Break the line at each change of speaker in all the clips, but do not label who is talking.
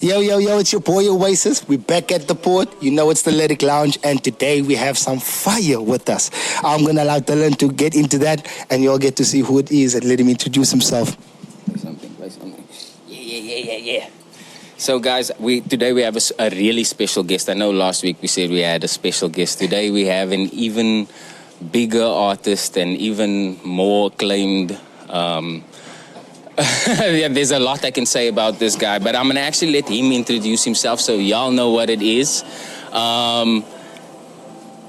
Yo, it's your boy Oasis. We're back at the port. You know it's the Lyric Lounge, and today we have some fire with us. I'm going to allow Dylan to get into that, and you'll get to see who it is and let him introduce himself.
Play something. Yeah. So guys, today we have a really special guest. I know last week we said we had a special guest. Today we have an even bigger artist and even more acclaimed. Yeah, there's a lot I can say about this guy, but I'm gonna actually let him introduce himself so y'all know what it is.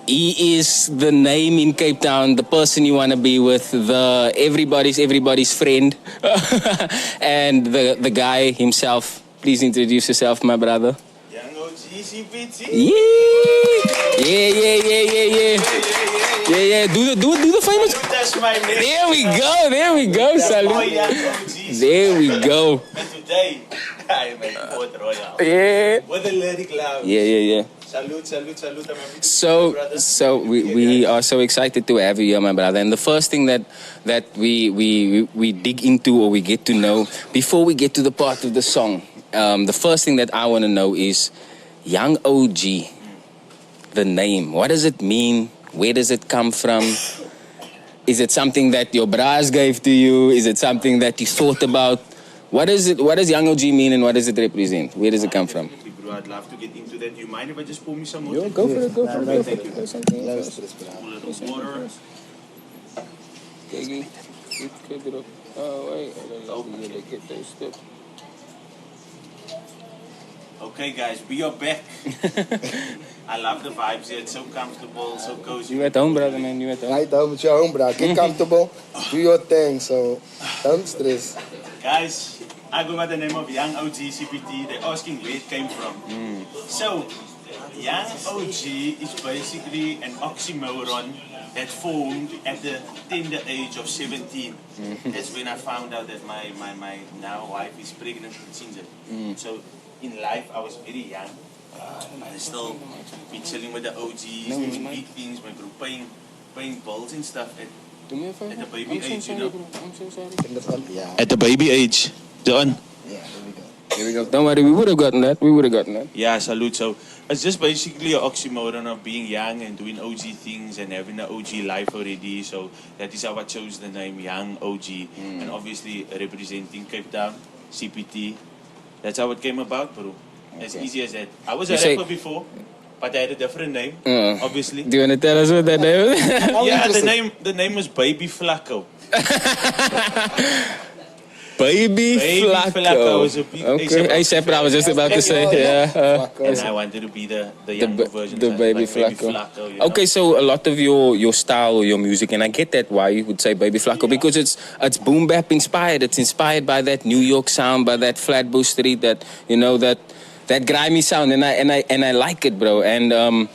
He is the name in Cape Town, the person you want to be with, the everybody's friend, and the guy himself. Please introduce yourself, my brother.
Young OG CPT.
Yeah. Do the famous.
That's my name.
There we go. Salute. There we go.
And today, I am in Port Royal.
Yeah.
With the Lyric Lounge.
Yeah.
Salute.
So we are so excited to have you here, my brother. And the first thing that we dig into or we get to know before we get to the part of the song, the first thing that I want to know is Young OG, the name. What does it mean? Where does it come from? Is it something that your bras gave to you? Is it something that you thought about? What is it? What does Young OG mean and what does it represent? Where does it come from?
Bro, I'd love to get into that. Do you mind if I just pour me some water?
Yo, go for it.
Thank you. Pull a little water. Okay, guys, we are back. I love the vibes here. It's so comfortable, so cozy.
You at home, brother, man. You at home.
Right home with your home, bro. Get comfortable. Do your thing, so don't stress.
Guys, I go by the name of Young OG CPT. They're asking where it came from. So, Young OG is basically an oxymoron that formed at the tender age of 17. That's when I found out that my now wife is pregnant with Ginger. So, in life, I was very young. I still be chilling with the OGs, doing big things, my group paying bills and stuff at the baby age, you know.
I'm so sorry.
Yeah.
At the baby age, John.
Yeah,
Here we go. Don't worry, we would have gotten that.
Yeah, salute. So it's just basically an oxymoron of being young and doing OG things and having an OG life already. So that is how I chose the name Young OG, and obviously representing Cape Town, CPT. That's how it came about, bro. As easy as that. I was a rapper before, but I had a different name, obviously.
Do you want to tell us what that name is?
Yeah, the name was Baby Flacco.
Baby Flacco
was a big
ASAP, I was just about to say. Yeah.
And I wanted to be the younger version.
The Baby Flacco. You know? Okay, so a lot of your style, your music, and I get that why you would say Baby Flacco, because it's boom bap inspired. It's inspired by that New York sound, by that Flatbush Street, that that grimy sound, and I like it, bro. And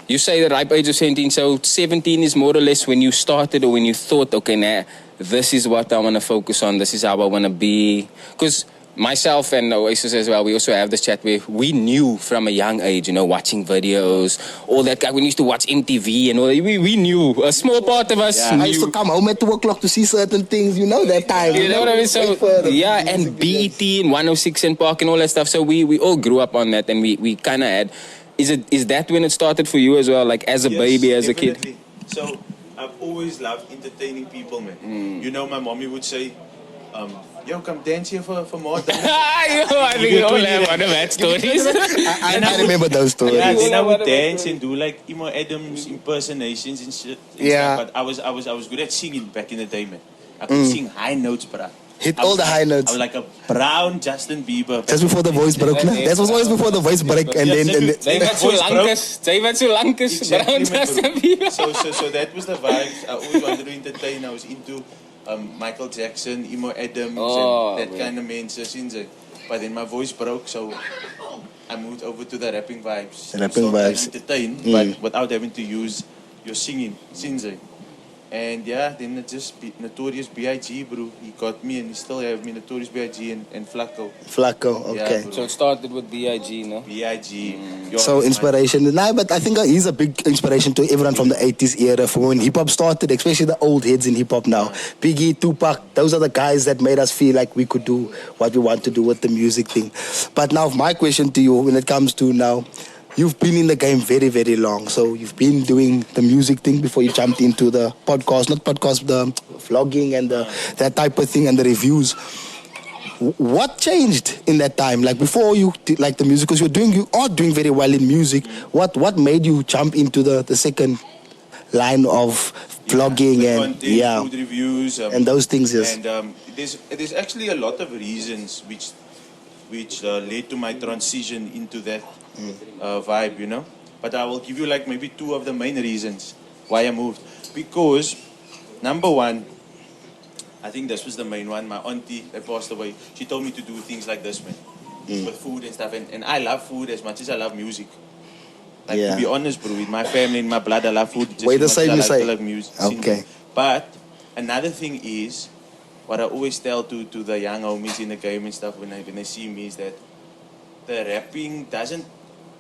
you say the ripe age of 17, so 17 is more or less when you started or when you thought, okay, nah, this is what I want to focus on, this is how I want to be. Because myself and Oasis as well, we also have this chat where we knew from a young age, watching videos, all that. We used to watch MTV and all that. We knew, a small part of us knew.
I used to come home at 2 o'clock to see certain things, that time.
You know what I mean? So, yeah, and BET and 106 and Park and all that stuff. So we all grew up on that, and we kind of had... Is that when it started for you as well, like as a baby, as
definitely.
a kid?
So I've always loved entertaining people, man. My mommy would say, yo, come dance here for more time.
I think we all have one of that stories.
I remember those stories.
Yeah, then I would dance and do like Emo Adams impersonations and shit.
Yeah.
But I was good at singing back in the day, man. I could sing high notes, bruh.
Hit all the high notes.
I was like a brown Justin Bieber.
Just before the voice broke. That was always before the voice broke. And then...
Jy wat so lank is, brown Justin Bieber.
So that was the vibes. I always wanted to entertain. I was into Michael Jackson, Emo Adams, and that kind of mensen. But then my voice broke, so I moved over to the rapping vibes.
Rapping vibes.
Entertain, but without having to use your singing. And yeah, then it just Notorious B.I.G. bro. He got me and he still have me, Notorious B.I.G. and Flacco.
Flacco, okay.
Yeah,
So it started with B.I.G., no?
B.I.G.
So inspiration. Nah, but I think he's a big inspiration to everyone from the 80s era, from when hip hop started, especially the old heads in hip hop now. Biggie, Tupac, those are the guys that made us feel like we could do what we want to do with the music thing. But now my question to you when it comes to now, you've been in the game very, very long. So you've been doing the music thing before you jumped into the podcast, not podcast, the vlogging and that type of thing and the reviews. What changed in that time? Like before you did like the music, because you are doing very well in music. What made you jump into the second line of vlogging
the
and
content, food reviews,
and those things? Yes.
And there's actually a lot of reasons which led to my transition into that vibe, you know. But I will give you like maybe two of the main reasons why I moved. Because number one, I think this was the main one. My auntie that passed away, she told me to do things like this, man, with food and stuff. And I love food as much as I love music. Like to be honest, bro, with my family, in my blood, I love food. Just
Wait, the
as much
same
as
you
I
say.
love music.
Okay.
But another thing is, what I always tell to the young homies in the game and stuff when they see me is that the rapping doesn't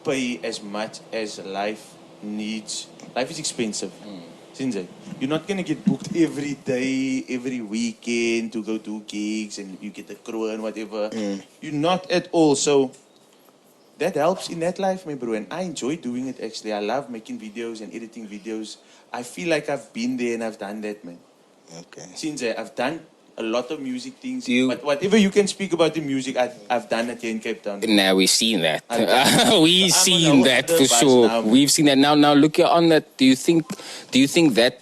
pay as much as life needs. Life is expensive. Since you're not gonna get booked every day, every weekend to go do gigs and you get a crew and whatever. You're not at all. So that helps in that life, my bro. And I enjoy doing it actually. I love making videos and editing videos. I feel like I've been there and I've done that, man.
Okay.
Since I've done a lot of music things. But whatever you can speak about the music, I've done it here in Cape Town.
Now we've seen that. We've seen that for sure.
Now,
we've seen that. Now look here on that. Do you think that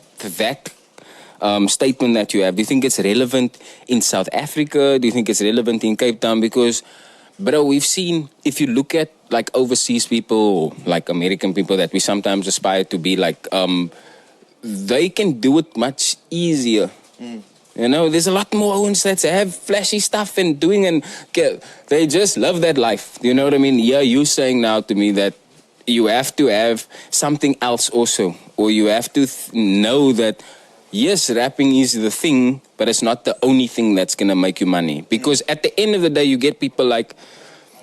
statement that you have, do you think it's relevant in South Africa? Do you think it's relevant in Cape Town? Because, bro, we've seen, if you look at like overseas people, like American people that we sometimes aspire to be like, they can do it much easier. You know, there's a lot more ones that have flashy stuff and doing, and they just love that life. You know what I mean? Yeah, you're saying now to me that you have to have something else also, or you have to know that, yes, rapping is the thing, but it's not the only thing that's going to make you money. Because at the end of the day, you get people like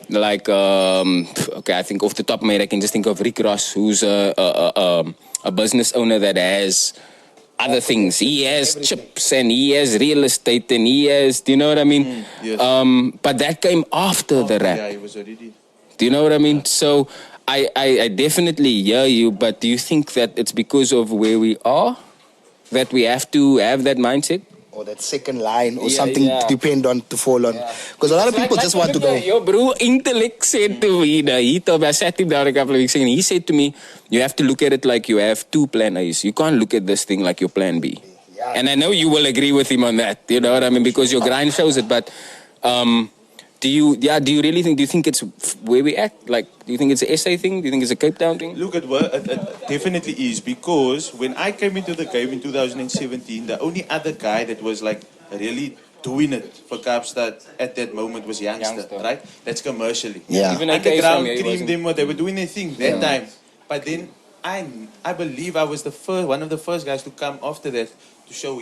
okay, I think off the top of my head, I can just think of Rick Ross, who's a business owner that has other things. He has chips and he has real estate and he has, do you know what I mean?
Yes.
But that came after the rap.
Yeah, he was already.
Do you know what I mean? So I definitely hear you, but do you think that it's because of where we are that we have to have that mindset?
Or that second line or something to depend on, to fall on. Because a lot of people just want to go.
Your bro, intellect said to me, I sat him down a couple of weeks ago and he said to me, you have to look at it like you have two plan A's. You can't look at this thing like your plan B. Yeah. And I know you will agree with him on that. You know what I mean? Because your grind shows it. But do you really think, do you think it's where we at? Like, do you think it's an SA thing? Do you think it's a Cape Town thing?
Look, it definitely is, because when I came into the game in 2017, the only other guy that was like really doing it for Kaapstad at that moment was Youngster, right? That's commercially.
Yeah.
Even
Underground, Cream, they were doing their thing that time. But then I believe I was one of the first guys to come after that to show,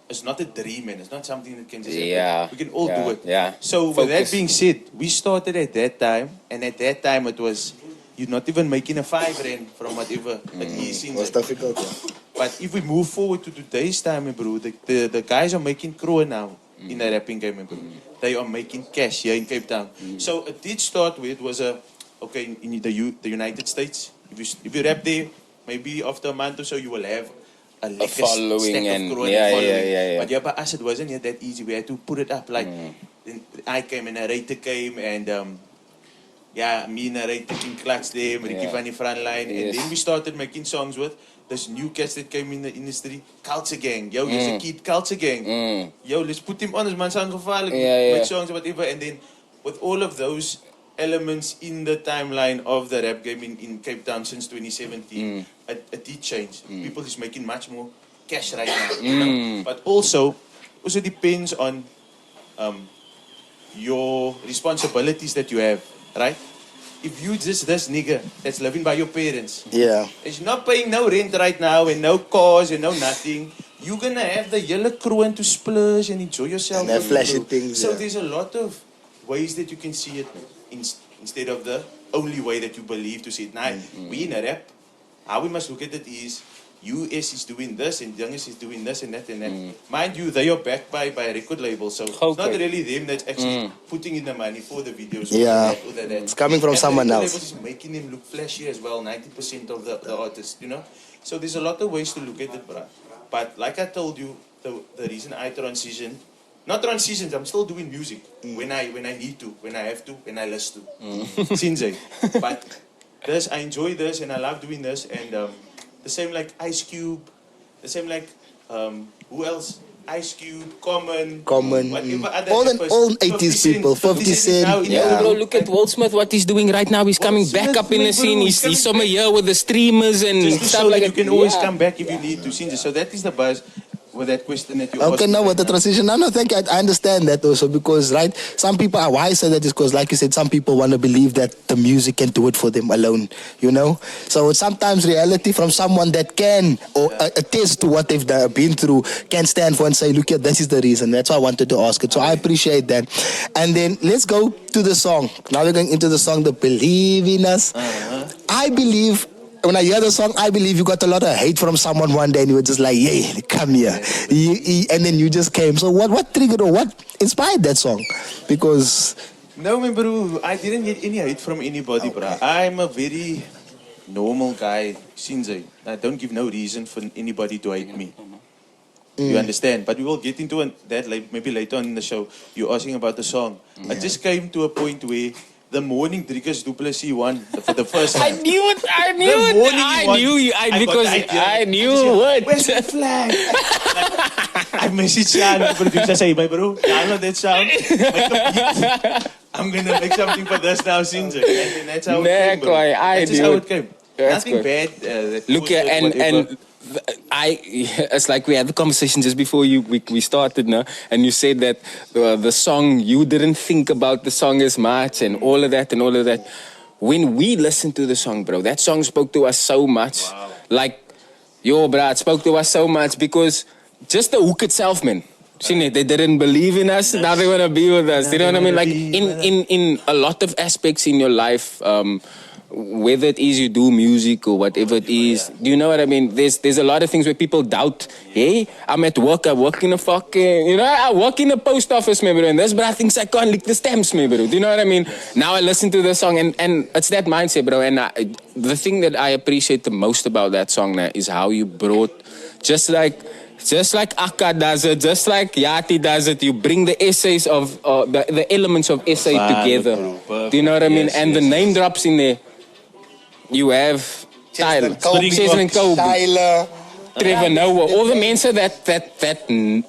it's not a dream, and it's not something that can just happen. We can all do it.
Yeah.
So with that being said, we started at that time, and at that time it was, you're not even making a 5 rand from whatever it is.
It was difficult.
But if we move forward to today's time, bro, the guys are making crow now in the rapping game, bro. They are making cash here in Cape Town. So it did start with, was in the United States. If you rap there, maybe after a month or so, you will have a
following and
following. But by us it wasn't yet that easy. We had to put it up. Like I came and Narrator came and me and Narrator King Clutch there, Ricky van die front line, and then we started making songs with this new cats that came in the industry, Culture Gang. Yo, he's a kid, Culture Gang. Yo, let's put him on, this man sounds gevaarlijk. Make songs or whatever, and then with all of those elements in the timeline of the rap game in Cape Town since 2017, it did change. People is making much more cash right now. You know? But also depends on your responsibilities that you have, right? if you just this nigga that's living by your parents,
Yeah.
is not paying no rent right now and no cars and no nothing, you're gonna have the yellow kroon to splurge and enjoy yourself.
And have flashy things,
So
yeah.
there's a lot of ways that you can see it instead of the only way that you believe to see it. Now, we in a rap, how we must look at it is US is doing this and Youngest is doing this and that and that. Mind you, they are backed by a record label, so it's not really them that's actually putting in the money for the videos.
Yeah.
Or that.
It's coming from
And
someone
the record
else.
labels is making them look flashy as well, 90% of the artists, you know? So there's a lot of ways to look at it, bruh. But like I told you, the reason I transitioned, not transitions, I'm still doing music when I need to, when I have to, when I listen to. Since but this, I enjoy this and I love doing this. And the same like Ice Cube, the same like, who else? Ice Cube, Common, whatever other
all
rappers.
80s people, 50 Cent.
now in
Yeah,
the-
bro, look at Will Smith, what he's doing right now. He's coming back
Smith,
up in the
bro,
scene.
he's
He's
coming
somewhere here with the streamers and
Just to
stuff
show
like
that
that.
you can always
Yeah.
come back if you need to. Since so that is the buzz with that question that you
Okay,
asked.
now
me
with the
right now.
transition, no, thank you. I understand that also because, right, some people are, why I say that is because, like you said, some people want to believe that the music can do it for them alone, you know? So it's sometimes reality from someone that can or attest to what they've been through can stand for and say, look, this is the reason. That's why I wanted to ask it. So I appreciate that. And then let's go to the song. Now we're going into the song, The Believe in Us. I believe, when I hear the song, I believe you got a lot of hate from someone one day and you were just like, yeah, come here. And then you just came. So what triggered or what inspired that song? Because...
No, man, bro, I didn't get any hate from anybody, bro. I'm a very normal guy, since I don't give no reason for anybody to hate me. You understand? But we will get into that maybe later on in the show. You're asking about the song. I just came to a point where the morning drinkers Duplessis won for the first
I
time.
knew it. I knew
The
it.
morning
I
he won,
knew you.
I got
Because
the idea.
I
I
knew
just said,
what.
Where's the flag? I messaged Sean, the producer, say, my bro, download that sound. Make a beat. I'm gonna make something for this now, Sinze. And then that's how it came, bro.
I
That's just
knew
how
it.
it came.
That's
Nothing
good.
bad. That
Look
bullshit,
at
whatever.
it's like we had the conversation just before we started now, and you said that the song, you didn't think about the song as much and all of that. When we listened to the song, bro, that song spoke to us so much.
Wow.
Like, yo, bro, it spoke to us so much because just the hook itself, man. Seen it, they didn't believe in us, now they want to be with us. You know what I mean? Like, in a lot of aspects in your life, whether it is you do music or whatever it is, do you know what I mean? There's a lot of things where people doubt, hey, I'm at work, I work in a fucking, I work in a post office, maybe, and this, but I think I can't lick the stamps, maybe, do you know what I mean? Now I listen to the song, and it's that mindset, bro, and the thing that I appreciate the most about that song now is how you brought, just like Akka does it, just like Yati does it, you bring the essays of, the elements of essay together.
Bro,
Do you know what I mean?
yes,
And the
yes,
name drops in there. You have Tyler, Chester and Kobe,
Tyler.
Trevor Noah, all the mensen that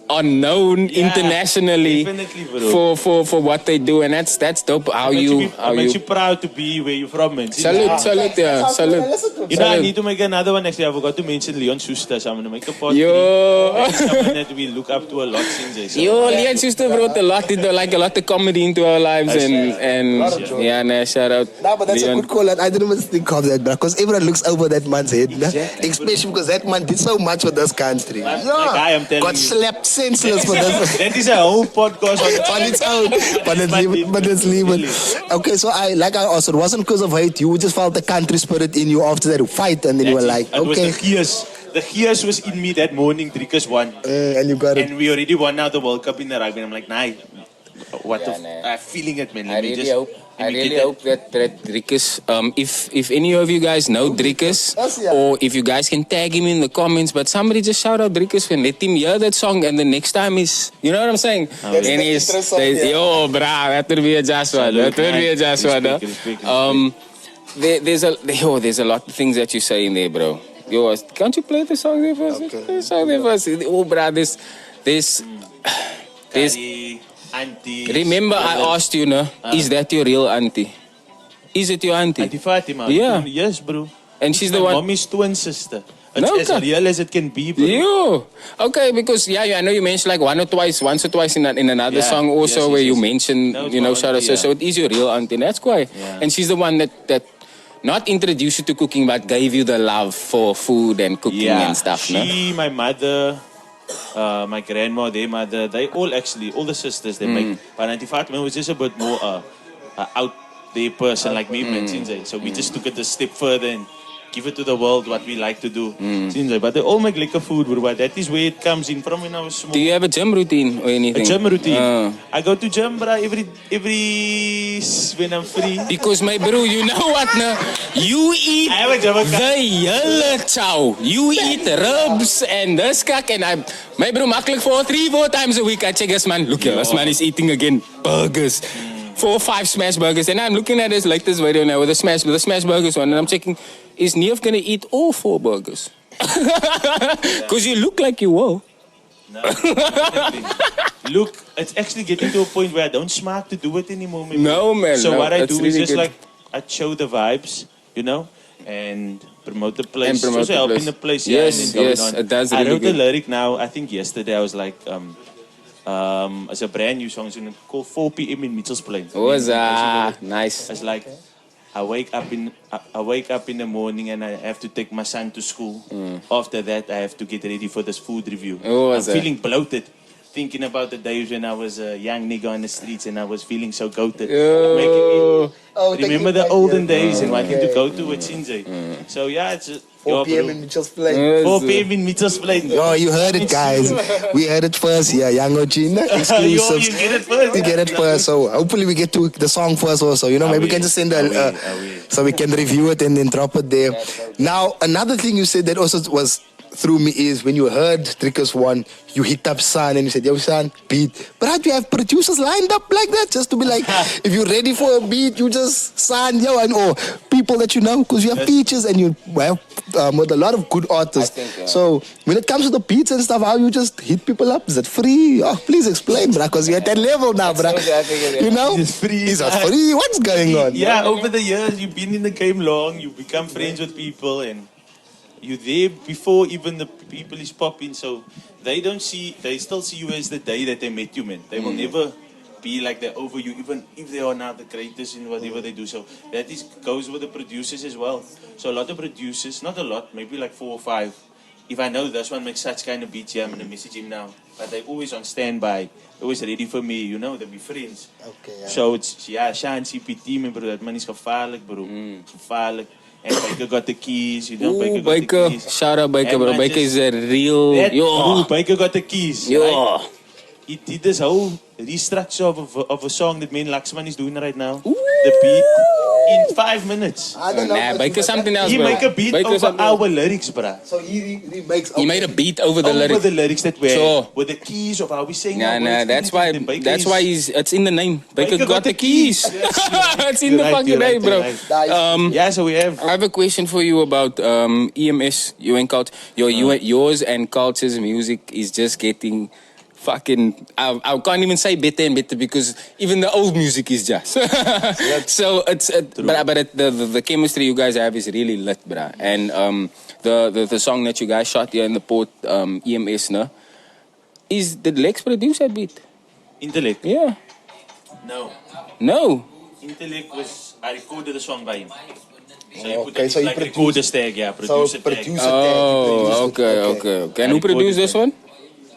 are known internationally
definitely, bro.
for what they do, and that's dope. How
makes you
you
proud to be where you're from, man.
salute, yeah, salute.
You know, I need to make another one next year. I forgot to mention Leon Schuster, so I'm gonna make a part.
Yo.
Someone that we look up to a lot since. So.
Yo, Leon Schuster brought a lot of comedy into our lives, and yeah, nah, shout out.
No, but that's
Leon.
a good call. I didn't even think of that, bro. Because everyone looks over that man's head.
Exactly,
Especially because that man did so much for this country.
Like I am telling
got
you.
slapped senseless for this.
That is a whole podcast
On its own. But let's leave it. Okay, so I asked, it wasn't because of hate. You just felt the country spirit in you after that fight, and then you were like,
it was
okay.
the gears. The gears was in me that morning. Drinkers won.
And you got it.
And we already won now the World Cup in the rugby. And I'm like, nah, I'm feeling it, man.
I really hope that Drickus, if any of you guys know Drickus, or if you guys can tag him in the comments, but somebody just shout out Drickus and let him hear that song, and the next time is, you know what I'm saying?
That's
And
the
he's,
intro song, yeah.
yo, brah, that would be a just one. That would be a just one. There's a lot of things that you say in there, bro. Yo, can't you play the song there first?
Okay.
Play the song there first. Oh, brah, there's.
Auntie.
Remember, I asked you, no, is that your real auntie? Is it your auntie?
Auntie Fatima.
Yeah.
Yes, bro.
And she's the
My
one.
mommy's twin sister. It's
No,
as real as it can be, bro.
Okay, because I know you mentioned like once or twice in another song also where you mentioned,
No, it's
you know,
my auntie,
so it is your real auntie, and that's why.
Yeah.
And she's the one that not introduced you to cooking, but gave you the love for food and cooking and stuff, no?
She, my mother, my grandma, their mother, they all the sisters, they make. But Auntie Fatima was just a bit more out there person like me, man, so we just took it a step further and give it to the world what we like to do. But they all make liquor food, bro. But that is where it comes in from when I was small.
Do you have a gym routine or anything?
A gym routine. I go to gym, bro, every when I'm free.
Because my bro, you know what now? You eat
I have a gym
the hele chow. You eat ribs and this kak and my bro makkelijk for 3-4 times a week. I check this man. Look here, this man is eating again burgers. 4 or 5 smash burgers. And I'm looking at this like this video now with the smash burgers one, and I'm checking, is Neef gonna eat all 4 burgers? Because you look like you will.
No, look, it's actually getting to a point where I don't smart to do it anymore. Maybe.
No, man.
So
no,
what I do
really
is just
good.
like I show the vibes, you know, and promote the place.
And promote
also
the
helping
place.
the place.
Yes,
and
yes,
going on.
it does
I
really
wrote
good.
the lyric now. I think yesterday I was like, it's a brand new song. It's called 4 p.m. in Mitchell's Plain.
Was nice.
It's like I wake up in the morning and I have to take my son to school. After that, I have to get ready for this food review. I'm feeling bloated, thinking about the days when I was a young nigga on the streets and I was feeling so goated. Making me remember the olden days and wanting to go to it, Sinjay. So yeah, it's
4 p.m. in Mitchell's Plain.
4 p.m. in Mitchell's Plain.
Yo, you heard it, guys. We heard it first here. Young OG, exclusive.
You get it first.
We get it first. So hopefully we get to the song first also. You know, maybe we can just send so we can review it and then drop it there. Now, another thing you said that also was through me is when you heard Trickers One, you hit up Son and you said, yo, Son, beat. But how do you have producers lined up like that? Just to be like, if you're ready for a beat, you just Son, yo, and or people that you know, because you have features and you have with a lot of good artists. So when it comes to the beats and stuff, how you just hit people up? Is it free? Oh, please explain, bruh, because you're at that level now, bruh. You know?
It's free.
Is it free? What's going on?
Yeah, over the years, you've been in the game long, you become friends with people and you're there before even the people is popping, so they still see you as the day that they met you, man. They will never be like they're over you, even if they are now the greatest in whatever they do. So that goes with the producers as well. So a lot of producers, not a lot, maybe like 4 or 5. If I know this one makes such kind of beats, I'm gonna message him now. But they're always on standby, always ready for me, you know, they'll be friends.
Okay, yeah.
So it's, Sean CPT, man, bro, that man is gevaarlijk, bro. Gevaarlijk. And Baker got the keys, you know.
Ooh,
Baker got the keys.
Shout out Baker, bro. Baker is a real.
Baker got the keys.
Yo.
Right? He did this whole restructure of a song that me and Laxman is doing right now. The beat in 5 minutes.
I don't know.
Nah, Baker something else,
He
bro.
make a beat
Baker
over
something
our
else.
lyrics, bruh.
So he makes.
He made a beat over the
Over
lyrics.
the lyrics that we
Sure.
had, with the keys of how we sing.
Nah,
our words,
that's
then
why.
Baker
That's
is-
why it's in the name. Baker got the keys. It's in
You're
the
right,
fucking
you're
name,
right,
bro.
you're right. Yeah, so we have.
I have a question for you about EMS. You and Cult. Yours and Cult's music is just getting fucking. I can't even say better and better because even the old music is just. So the chemistry you guys have is really lit, bruh. And the song that you guys shot here in the port, EMS, no? Did Lex produce that beat?
Intellect.
Yeah. No.
Intellect was, I recorded the song by him. So you put
Okay,
it
so you
like
produced-
recorder's tag, yeah, producer tag.
Oh, okay. And who produced this one?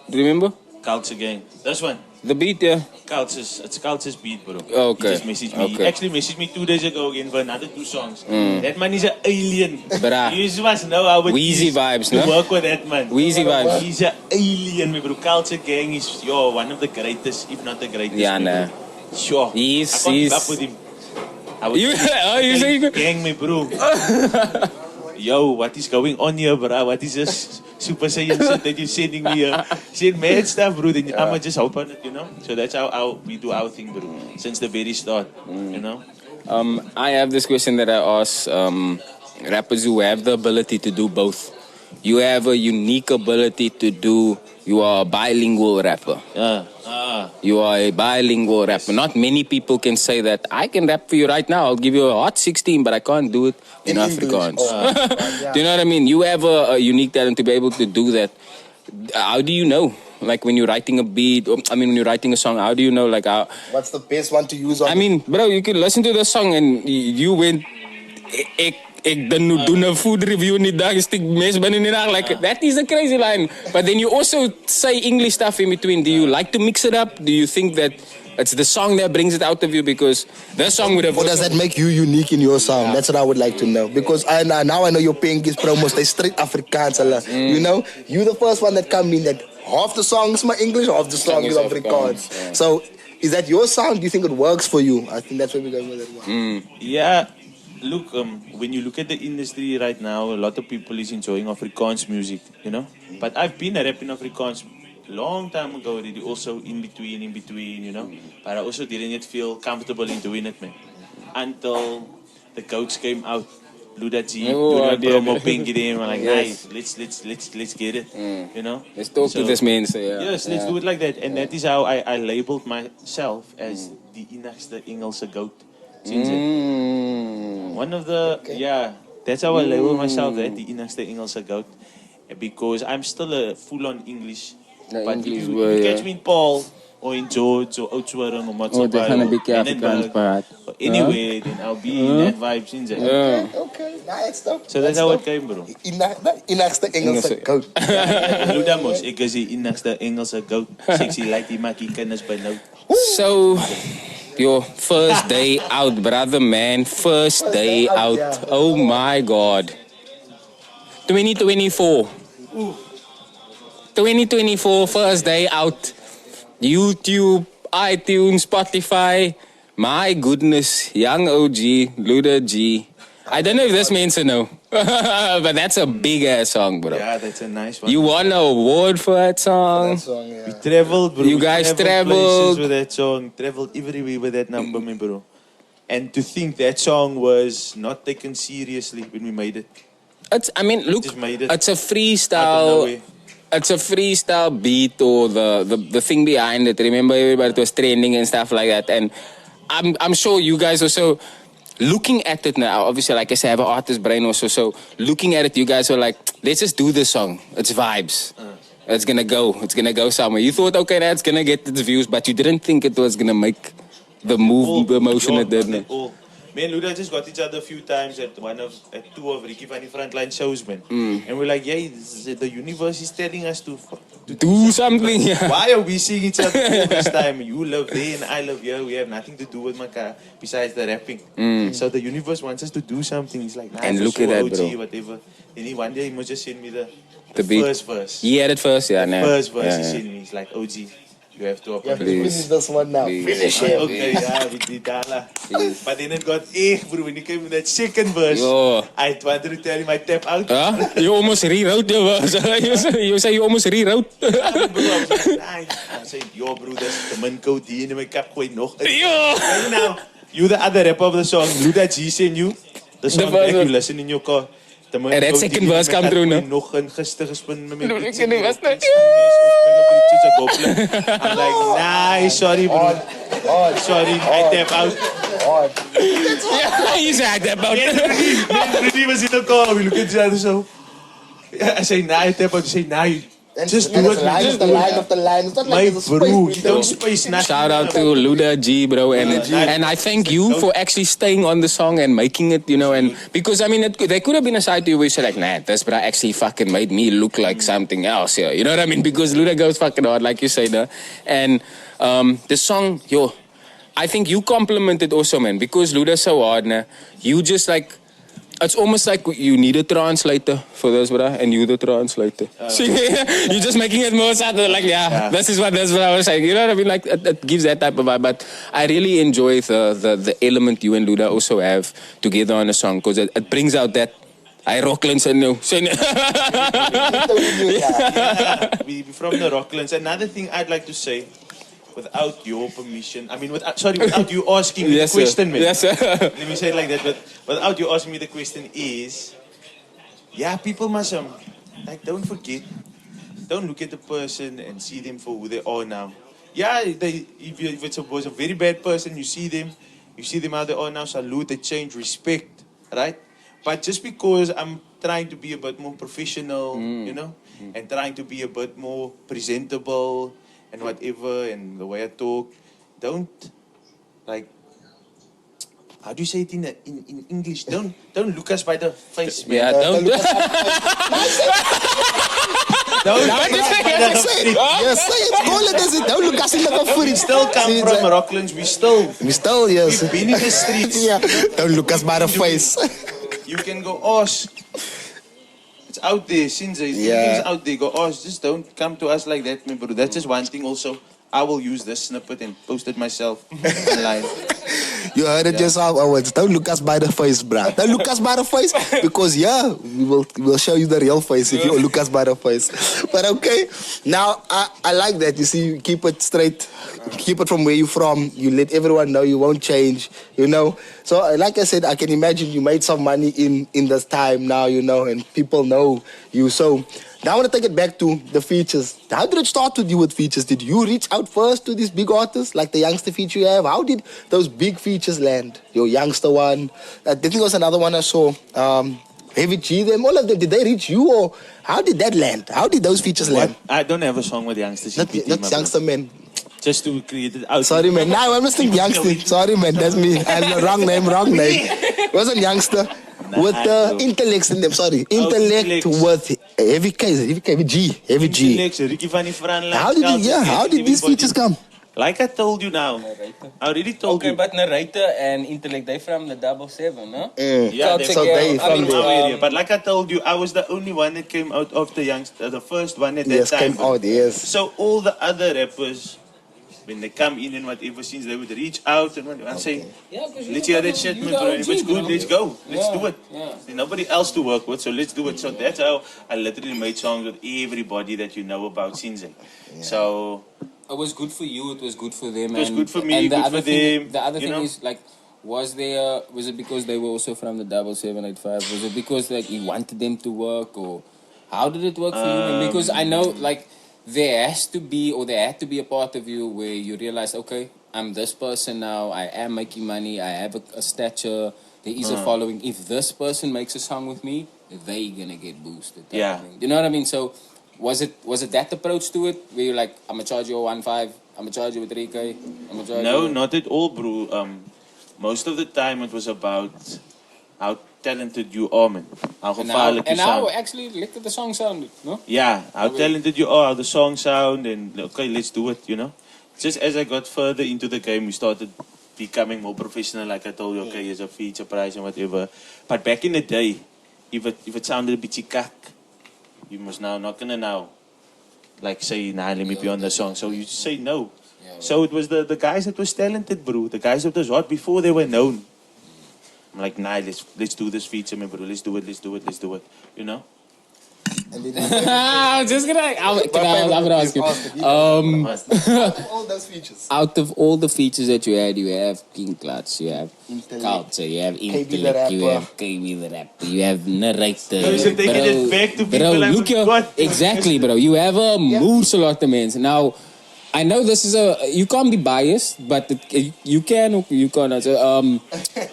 Do you remember?
Cults again. This one.
The beat, yeah.
It's Cult's beat, bro.
Okay.
He just messaged me.
Okay.
He actually messaged me 2 days ago again for another 2 songs. That man is an alien.
Bruh.
You must know how it
Wheezy
is
vibes,
to
no?
work with that man.
Wheezy vibes.
He's an alien, my bro. Cult's gang is one of the greatest, if not the greatest.
Yeah,
my
nah.
bro. Sure.
He's-
I can't
he's-
keep up with him. I would
You-
say,
oh, you say you could-
gang, my bro. Yo, what is going on here, bro? What is this Super Saiyan shit that you're sending me here? Send mad stuff, bro. Then I'ma just hope on it, you know? So that's how we do our thing, bro. Since the very start, you know?
I have this question that I ask rappers who have the ability to do both. you have a unique ability to do. You are a bilingual rapper. You are a bilingual rapper. Not many people can say that. I can rap for you right now. I'll give you a hot 16, but I can't do it in Afrikaans. Do you know what I mean? You have a unique talent to be able to do that. How do you know? Like when you're writing a beat, when you're writing a song, how do you know like how?
What's the best one to use on?
I mean, bro, you can listen to the song and you went. Ik doen een food review in die dag, is stik mes binnen die dag. Like, that is a crazy line. But then you also say English stuff in between. Do you like to mix it up? Do you think that it's the song that brings it out of you? Because the song would have...
Or does that make you unique in your sound? That's what I would like to know. Because now I know your Pinkies promos, they straight Afrikaans. You know? You the first one that come in that half the song is my English, half the song is Afrikaans.
Yeah.
So, is that your sound? Do you think it works for you? I think that's where we're going with it.
Yeah. Look, when you look at the industry right now, a lot of people is enjoying Afrikaans music, you know. But I've been a rapping Afrikaans long time ago already, also in between, you know. But I also didn't yet feel comfortable in doing it, man. Until the Goats came out, Luda G, promo Pinky them, I'm like, nice, let's get it, you know.
Let's talk to this man, so yeah.
Yes, let's do it like that, and that is how I labeled myself as the enigste Engelse goat. One of the, that's how I label myself, the enigste Engelse goat. Because I'm still a full-on English. But if you catch me in Paul, or in George, or Oudtshoorn, or Matsabai, or anyway, then I'll be in that vibe since then.
Okay, nice stuff.
So that's how it came, bro.
Enigste Engelse goat.
Ludamos, ek is die enigste Engelse goat. Sexy like die makkie kinders by nou.
So... Your first day out, brother, man. First day out.
Yeah.
Oh my God. 2024. 2024, first day out. YouTube, iTunes, Spotify. My goodness. Young OG, Luda G. I don't know if this means to know. But that's a big ass song, bro.
Yeah, that's a nice one.
You won an award for that song.
We traveled, bro.
You guys traveled.
Places with that song. Traveled everywhere with that number, me, bro. And to think that song was not taken seriously when we made it.
It's a freestyle. It's a freestyle beat or the thing behind it. Remember, everybody, it was trending and stuff like that. And I'm sure you guys also looking at it now. Obviously, like I said, I have an artist brain also. So looking at it, you guys were like, let's just do this song. It's vibes. It's gonna go. It's gonna go somewhere. You thought, okay, that's gonna get its views, but you didn't think it was gonna make the move, the motion it did.
Me and Luda just got each other a few times at two of Ricky van die Frontline shows, man. And we're like, yeah, the universe is telling us to
do something. Yeah.
Why are we seeing each other all this time? You love there and I love here. We have nothing to do with my car besides the rapping. So the universe wants us to do something. It's like, nah,
and look at that,
OG,
bro.
Whatever. Then one day he must just send me the
beat.
first verse.
He had it first, yeah.
First verse he sent me. It's like, OG, you have to
finish this one now. Finish it.
Okay, yeah, we did that. But then it got bro. When he came with that second verse, I wanted to tell him I tap out.
Huh? You almost rewrote your verse. You say you almost rewrote.
I said, yo, bro, that's the man code in my cap. Gooi nog. Right now, you the other rapper of the song. Luda G sent you the song back. You listen in your car.
And that second verse come through now.
Nog een gister gespin met my
beat.
I'm like, nah, sorry, bro. Sorry, I tap out.
Yeah, you said I tap out.
Rudy was in the car. We look at each other so. I say, nah, I tap out. I say, nah, just do it.
Just the line of the line. It's not like it's a space.
Don't space nothing.
Shout out to Luda G, bro, and I thank you for actually staying on the song and making it, you know, and because I mean, there could have been a side to you where you said like, nah, this bro actually fucking made me look like something else here, you know what I mean? Because Luda goes fucking hard, like you say, and the song, I think you complimented also, man, because Luda's so hard, nah, you just like. It's almost like you need a translator for this, bro, and you the translator. You're just making it more sad. Like, this is what I was saying. You know what I mean? Like, it gives that type of vibe. But I really enjoy the element you and Luda also have together on a song because it brings out that I Rocklands and no.
We from the Rocklands. Another thing I'd like to say. Without your permission, without you asking me the question, man.
Yes, sir.
Let me say it like that, but without you asking me the question is, yeah, people must like, don't forget, don't look at the person and see them for who they are now. Yeah, if it was a very bad person, you see them how they are now, salute, they change, respect, right? But just because I'm trying to be a bit more professional, you know, and trying to be a bit more presentable and whatever, and the way I talk, don't, like, how do you say it in English? Don't look us by the face, man.
Yeah, don't.
Look us
Don't
Yes, say it. Call it as it. Don't look us in the
we
footage.
still come from Rocklands. We
still, yes.
we've been in the streets.
Yeah. Don't look us by the face.
You can go ask. It's out there, since
Yeah.
everything's out there. Go ask. Just don't come to us like that, man, bro. That's just one thing. Also, I will use this snippet and post it myself online.
You heard it yourself, Owens. Don't look us by the face, bruh. Don't look us by the face because we'll show you the real face if you look us by the face. But okay, now I like that. You see, you keep it straight, keep it from where you're from. You let everyone know you won't change, you know. So like I said, I can imagine you made some money in this time now, you know, and people know you. So now I want to take it back to the features. How did it start with you with features? Did you reach out first to these big artists, like the youngster feature you have? How did those big features land? Your youngster one. I think there was another one I saw. Heavy G, them, all of them. Did they reach you, or how did that land? How did those features land?
I don't have a song with youngsters.
Not youngster, man.
Just to create it out.
Sorry, man. Now I'm listening youngster. Sorry, man. That's me. Wrong name. It wasn't youngster. With the intellects in them, sorry. Intellect with heavy G.
Ricky van die Fran,
How did these features come?
Like I told you now. I already told
Okay,
you.
but narrator and intellect, they from the 777, no?
Yeah,
So they from
from our
there.
area. But like I told you, I was the only one that came out of the youngster, the first one at that
Yes,
time.
came out, yes.
So all the other rappers, when they come in and whatever, since they would reach out and whatever, and say,
Yeah, because
let's hear that shit, man, bro. If it's good, let's go. Let's do it.
Yeah.
There's nobody else to work with, so let's do it. So that's how I literally made songs with everybody that you know about Sinze. So
It was good for you, it was good for them.
It was good for me,
and the
good
other
for
thing,
them,
The other
you
thing
know?
is, like, was it because they were also from the 7785? Was it because, like, you wanted them to work, or how did it work for you? man? Because I know, like, there had to be a part of you where you realize, okay, I'm this person now, I am making money, I have a stature, there is a following. If this person makes a song with me, they gonna get boosted. type of thing. You know what I mean? So was it that approach to it where you're like, I'm gonna charge you 1.5, I'm gonna charge you 3K, I'm gonna charge
no,
you...
not at all, bro. Most of the time it was about how talented you are, man. How gevaarlijk you
And how
sound.
actually let the song sound, no?
Yeah, how talented you are, how the song sound, and okay, let's do it, you know. Just as I got further into the game, we started becoming more professional, like I told you, okay, here's a feature price and whatever. But back in the day, if it sounded a bit kak, you must now not gonna now, like, say, nah, let me be on the song. So you say no. So it was the guys that was talented, bro. The guys that was hot before they were known. I'm like, nah, let's do this feature, man, bro. Let's do it. You know?
I'm just gonna... I'm gonna ask you.
All those features.
Out of all the features that you have King Clutch, you have
Intellect.
culture, you have
KB the
intellect, you
rapper.
have KB the rapper, you have narrator.
No, you're taking it back to people I
look here,
forgot.
exactly, bro. You have a moersalot of mensen. Now, I know this is you can't be biased, but you can or you cannot. So,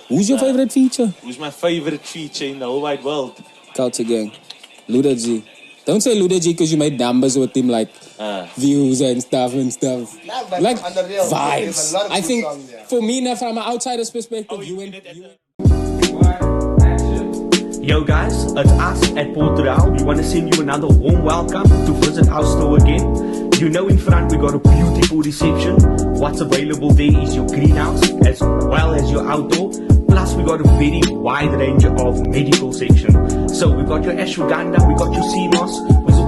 who's your favorite feature?
Who's my favorite feature in the whole wide world?
Culture Gang. Luda G. Don't say Luda G because you made numbers with him, like views and stuff.
Nah, but
Like
on the real, there's
vibes.
a lot of
I
good
think
songs, yeah.
for me now, from an outsider's perspective,
Yo guys, it's us at Portugal. We want to send you another warm welcome to visit our store again. You know in front we got a beautiful reception. What's available there is your greenhouse as well as your outdoor. Plus we got a very wide range of medical section. So we got your ashwagandha, we got your sea moss.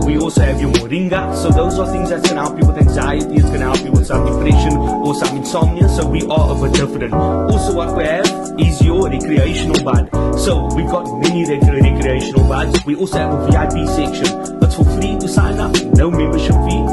We also have your moringa. So those are things that's gonna help you with anxiety. It's gonna help you with some depression or some insomnia. So we are a bit different. Also what we have is your recreational bud. So we've got many recreational buds. We also have a VIP section. It's for free to sign up, no membership fee.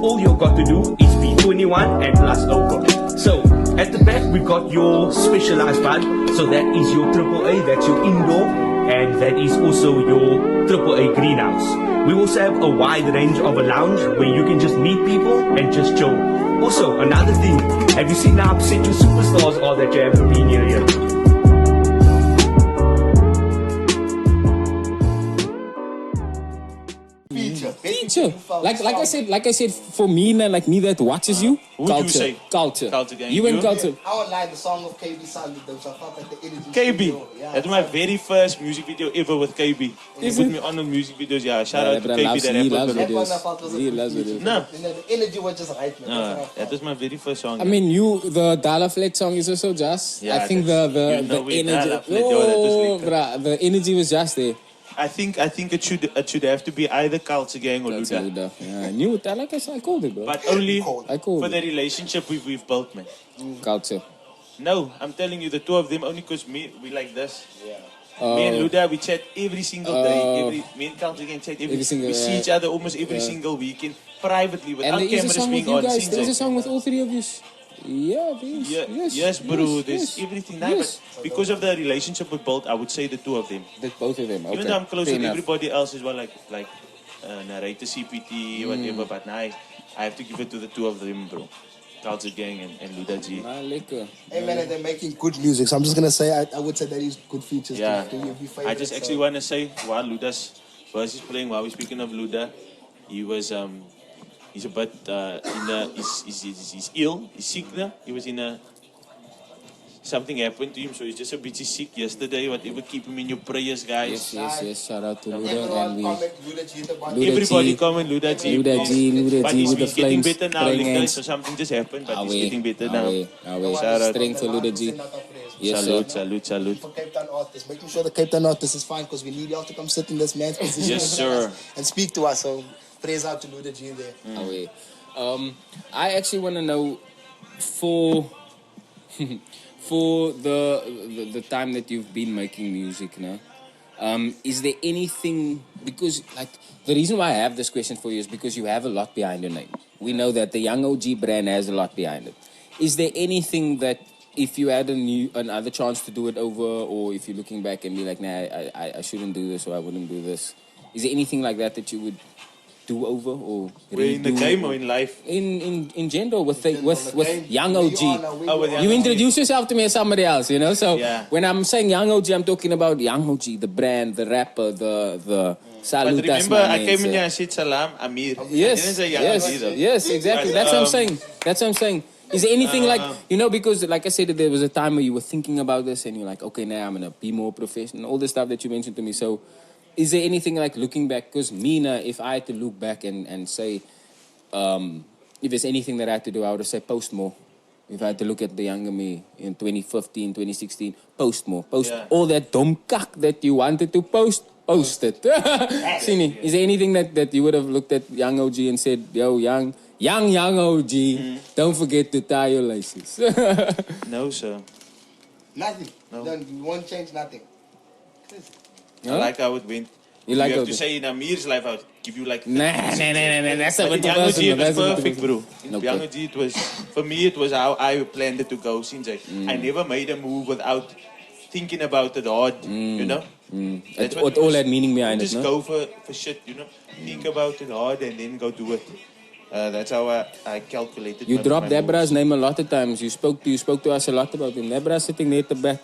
All you've got to do is be 21 and plus over. So at the back we've got your specialized bud. So that is your AAA, that's your indoor. and that is also your AAA greenhouse. We also have a wide range of a lounge where you can just meet people and just chill. Also, another thing, have you seen how upset your superstars are that you haven't been here yet?
Feature. Like I said, for me, like me that watches you,
Who do you
culture,
say?
culture,
Culture gang.
You and
You?
culture.
I would like the song of KB Sound though, so I felt like the energy.
KB.
studio, yeah,
That was my very first music video ever with KB. He
Is
put
it?
me on music videos. Yeah, shout out to
but
KB.
loves,
That
he
rapper.
loves
That
videos.
one I felt was a
He
good
loves
feature.
videos.
No.
You know, the energy was just right, man. That's what I
That
felt.
was my very first song.
I mean, the Dollar Flex song is also just.
Yeah,
I think
that's-
the
you know we
energy.
Dollar Flex, yo, that was
Oh,
lekker.
bruh, the energy was just there.
I think it should have to be either Culture Gang or
That's
Luda.
Luda. Yeah, I knew it. Like I called it, bro.
But only
I called
for the
it.
relationship we've built, man.
Culture.
No, I'm telling you, the two of them only because we like this. Me and Luda, we chat every single day. Me and Culture Gang chat
Every single-
we see each other almost every single weekend privately without
And there is a
cameras
song with
being
you
on.
guys.
Since
There's a
I-
song with all three of you. Yeah, there is.
Yeah,
Yes,
bro. There's
yes.
everything there,
Yes.
but because of the relationship we built, I would say the two of them.
That both of them. Okay.
Even though I'm close
Fair
with
enough.
everybody else as well, like narrator CPT, whatever. But now I have to give it to the two of them, bro. Culture Gang and Luda G.
Ah, lekker.
Hey man, and they're making good music. So I'm just gonna say, I would say that is good features.
Yeah,
to your
I just actually want to say while Luda's verse is playing, while we're speaking of Luda, he was he's a bit he's ill, he's sick now. He was in a something happened to him, so he's just a bit sick yesterday. Whatever, keep him in your prayers, guys.
Yes. Shout out to Luda
Everyone
and we.
comment Luda G the one.
Luda
Everybody
G.
comment Luda G.
Luda G, Luda
But
G
he's
with the
getting
flames.
better now,
praying
like
hands.
so something just happened, but he's
Away,
getting better now.
away.
Shout out.
Strength for Luda G. Yes, sir.
Salute.
For Cape Town artists, making sure the Cape Town artist is fine because we need y'all to come sit in this man's position.
Yes, sir.
And speak to us. So praise out to Luda G there.
Away. I actually want to know for for the time that you've been making music now. Is there anything, because like the reason why I have this question for you is because you have a lot behind your name. We know that the Young OG brand has a lot behind it. Is there anything that if you had another chance to do it over, or if you're looking back and be like, nah, I shouldn't do this or I wouldn't do this, is there anything like that that you would do over or
We're in the
redo
game or in life?
in general with Young
We
OG?
are
with Young
You
OG.
introduce yourself to me as somebody else, you know. So
Yeah.
when I'm saying Young OG, I'm talking about Young OG, the brand, the rapper, the
But
Salutas.
remember,
my
I
man,
came in
sir.
here and said salam, Amir. I
Yes,
didn't say Young
yes,
OG though.
yes, exactly.
But,
That's what I'm saying. That's what I'm saying. Is there anything like, you know, because like I said, there was a time where you were thinking about this and you're like, okay, now I'm gonna be more professional. All the stuff that you mentioned to me. So, is there anything like looking back? Because Mina, if I had to look back and say, if there's anything that I had to do, I would have said post more. If I had to look at the younger me in 2015, 2016, post more. Post
Yeah.
all that dumb cock that you wanted to post it. Sini, is there anything that you would have looked at Young OG and said, yo, young OG, don't forget to tie your laces?
No, sir.
Nothing.
No.
No, you won't change nothing.
Huh?
I like how it went.
You like
you
how
have to
it
say in Amir's life, I'll give you like.
Nah. That's a
But in
bit
Young OG,
personal.
it was
That's a bit
perfect,
personal.
bro. In
Okay.
Young OG, it was, for me, it was how I planned it to go since I never made a move without thinking about it hard, you know? That's
It all had meaning behind
you
it,
just
no?
go for shit, you know? Think about it hard and then go do it. That's how I calculated
You
my-
dropped
my
Deborah's
moves.
name a lot of times. You spoke to us a lot about him. Deborah's sitting there at the back.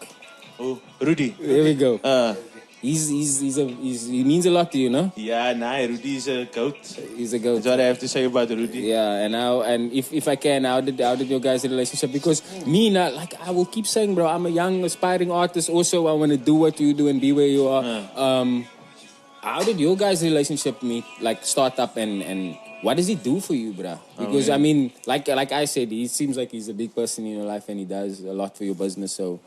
Oh, Rudy.
There we go.
Uh,
He means a lot to you, no?
yeah, nah, Rudy is a goat.
He's a goat.
That's what I have to say about Rudy.
Yeah, and if I can, how did your guys' relationship? Because me, now, like I will keep saying, bro, I'm a young aspiring artist. Also, I want to do what you do and be where you are. How did your guys' relationship meet? Like start up and what does he do for you, bro? Because I mean, like I said, he seems like he's a big person in your life and he does a lot for your business. So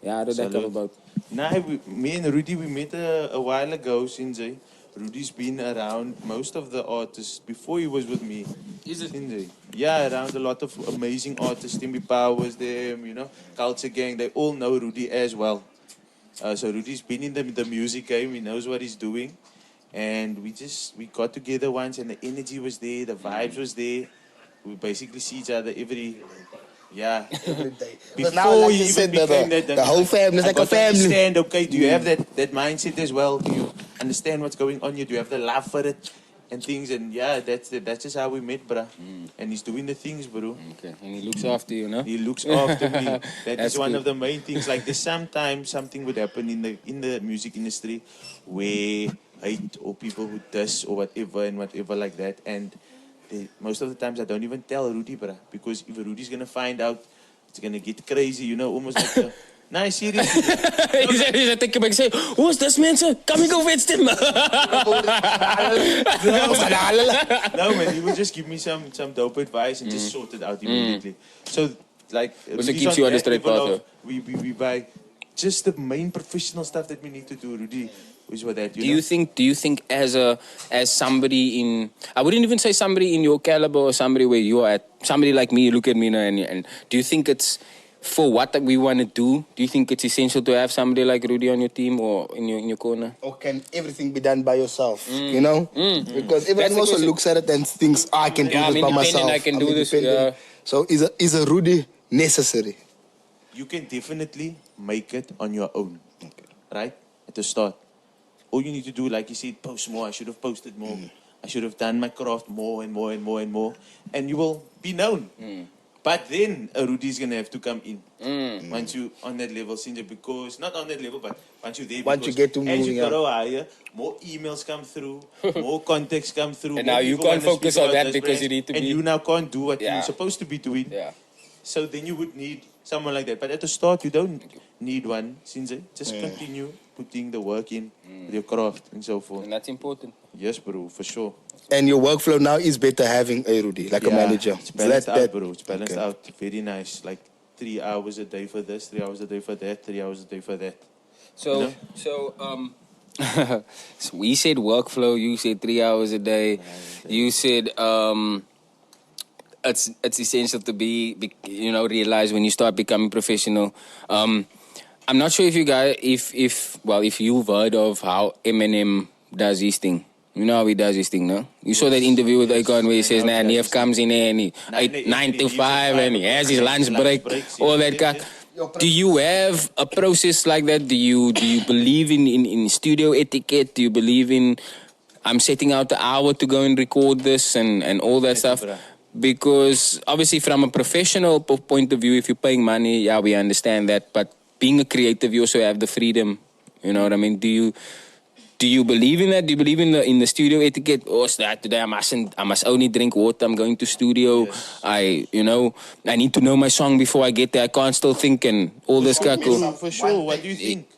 yeah, how did that come
Salute.
about?
Nah, me and Rudy, we met a while ago, Sinjay. Rudy's been around most of the artists before he was with me.
Is it?
Sinjay. Yeah, around a lot of amazing artists. Timmy Powers, them, you know, Culture Gang. They all know Rudy as well. So Rudy's been in the music game. He knows what he's doing. And we got together once and the energy was there, the vibes was there. We basically see each other Yeah.
But now, like you said, the whole family is like a family.
Understand, okay, do you have that mindset as well? Do you understand what's going on here? Do you have the love for it and things? And yeah, that's just how we met, bruh. And he's doing the things, bro.
Okay, and he looks after you, no?
He looks after me. That
That's
is one
good.
of the main things. Like there's sometimes something would happen in the music industry where hate or people who diss or whatever like that. And most of the times I don't even tell Rudy, bruh, because if Rudy's gonna find out, it's gonna get crazy, you know, almost like a, nah, seriously.
He's thinking back, say, who's this man, sir? Come and go fetch him.
No, man, he would just give me some dope advice and just sort it out immediately. So, like,
Also
Rudy's
keeps you on the
that
straight
level
path,
of We buy just the main professional stuff that we need to do, Rudy. Is what that,
Do you think as somebody in, I wouldn't even say somebody in your caliber or somebody where you are at, somebody like me, look at me now, and do you think it's for what we want to do? Do you think it's essential to have somebody like Rudy on your team or in your corner?
Or can everything be done by yourself? You know? Because everyone also looks at it and thinks, I can do this
I'm
by
independent,
myself.
I can do this,
independent. So is a Rudy necessary?
You can definitely make it on your own, right? At the start. All you need to do, like you said, post more. I should have posted more. I should have done my craft more and more and more and more. And you will be known. But then a Rudy's going to have to come in. Once you on that level, Sinja, because, not on that level, but once you're there,
Once you get to
as
moving
you grow higher, more emails come through, more contacts come through.
And
more
now you
people
can't
wanna
focus
speak
on
about
that
those
because you
brands,
need to
and
be-
you now can't do what
Yeah.
you're supposed to be doing.
Yeah.
So then you would need someone like that. But at the start, you don't need one, Sinja. Just continue putting the work in with your craft and so forth.
And that's important.
Yes, bro, for sure.
And your workflow now is better having a Rudy, like a manager.
It's balanced
Is that-
out, bro. It's balanced out. Very nice. Like 3 hours a day for this, 3 hours a day for that, 3 hours a day for that.
So, so we said workflow, you said 3 hours a day. You said it's essential to be realize when you start becoming professional. I'm not sure if you guys, if you've heard of how Eminem does his thing. You know how he does his thing, no? You saw that interview with Akon where he says, nah, Neef comes in here and he 9 to 5 and he has his lunch break, all that kind. Do you have a process like that? Do you believe in studio etiquette? Do you believe in I'm setting out the hour to go and record this and all that stuff? Because obviously from a professional point of view, if you're paying money, yeah, we understand that. But being a creative, you also have the freedom. You know what I mean? Do you believe in that? Do you believe in the studio etiquette? Oh, today I must only drink water. I'm going to studio.
Yes.
I need to know my song before I get there. I can't still think and all this kind of
For sure. What do you think?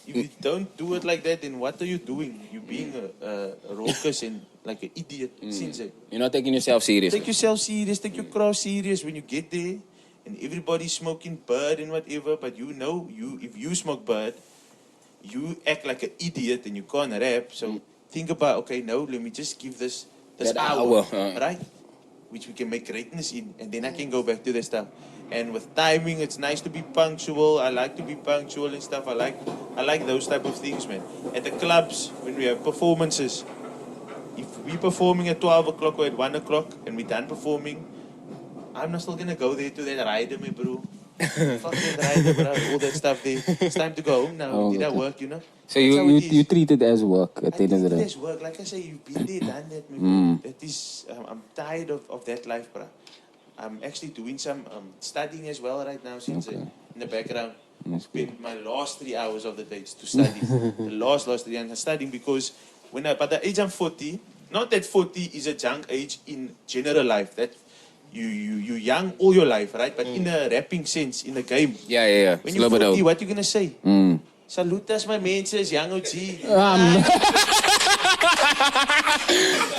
If you don't do it like that, then what are you doing? You're being a raucous and like an idiot.
You're not taking yourself serious.
Take yourself serious. Take your craft serious when you get there. And everybody's smoking bud and whatever. But if you smoke bud, you act like an idiot and you can't rap. So think about, okay, no, let me just give this
That
hour,
hour,
right? Which we can make greatness in. And then I can go back to the stuff. And with timing, it's nice to be punctual. I like to be punctual and stuff. I like those type of things, man. At the clubs, when we have performances, if we're performing at 12 o'clock or at 1 o'clock and we're done performing, I'm not still gonna go there to that rider, me bro. Fuck that rider, bro. All that stuff there. It's time to go home now. Did I work, you know?
So
That's how it is.
you treat it as work at the end of the day.
There's work. Like I say, you've been there, done that, man. That is, I'm tired of that life, bro. I'm actually doing some studying as well right now, since in the background. Spend my last 3 hours of the day to study. The last 3 hours studying because by the age I'm 40, not that 40 is a young age in general life. That you young all your life, right? But in a rapping sense, in the game.
Yeah.
When you're 40, what you gonna say? Salutas my menses, young OG.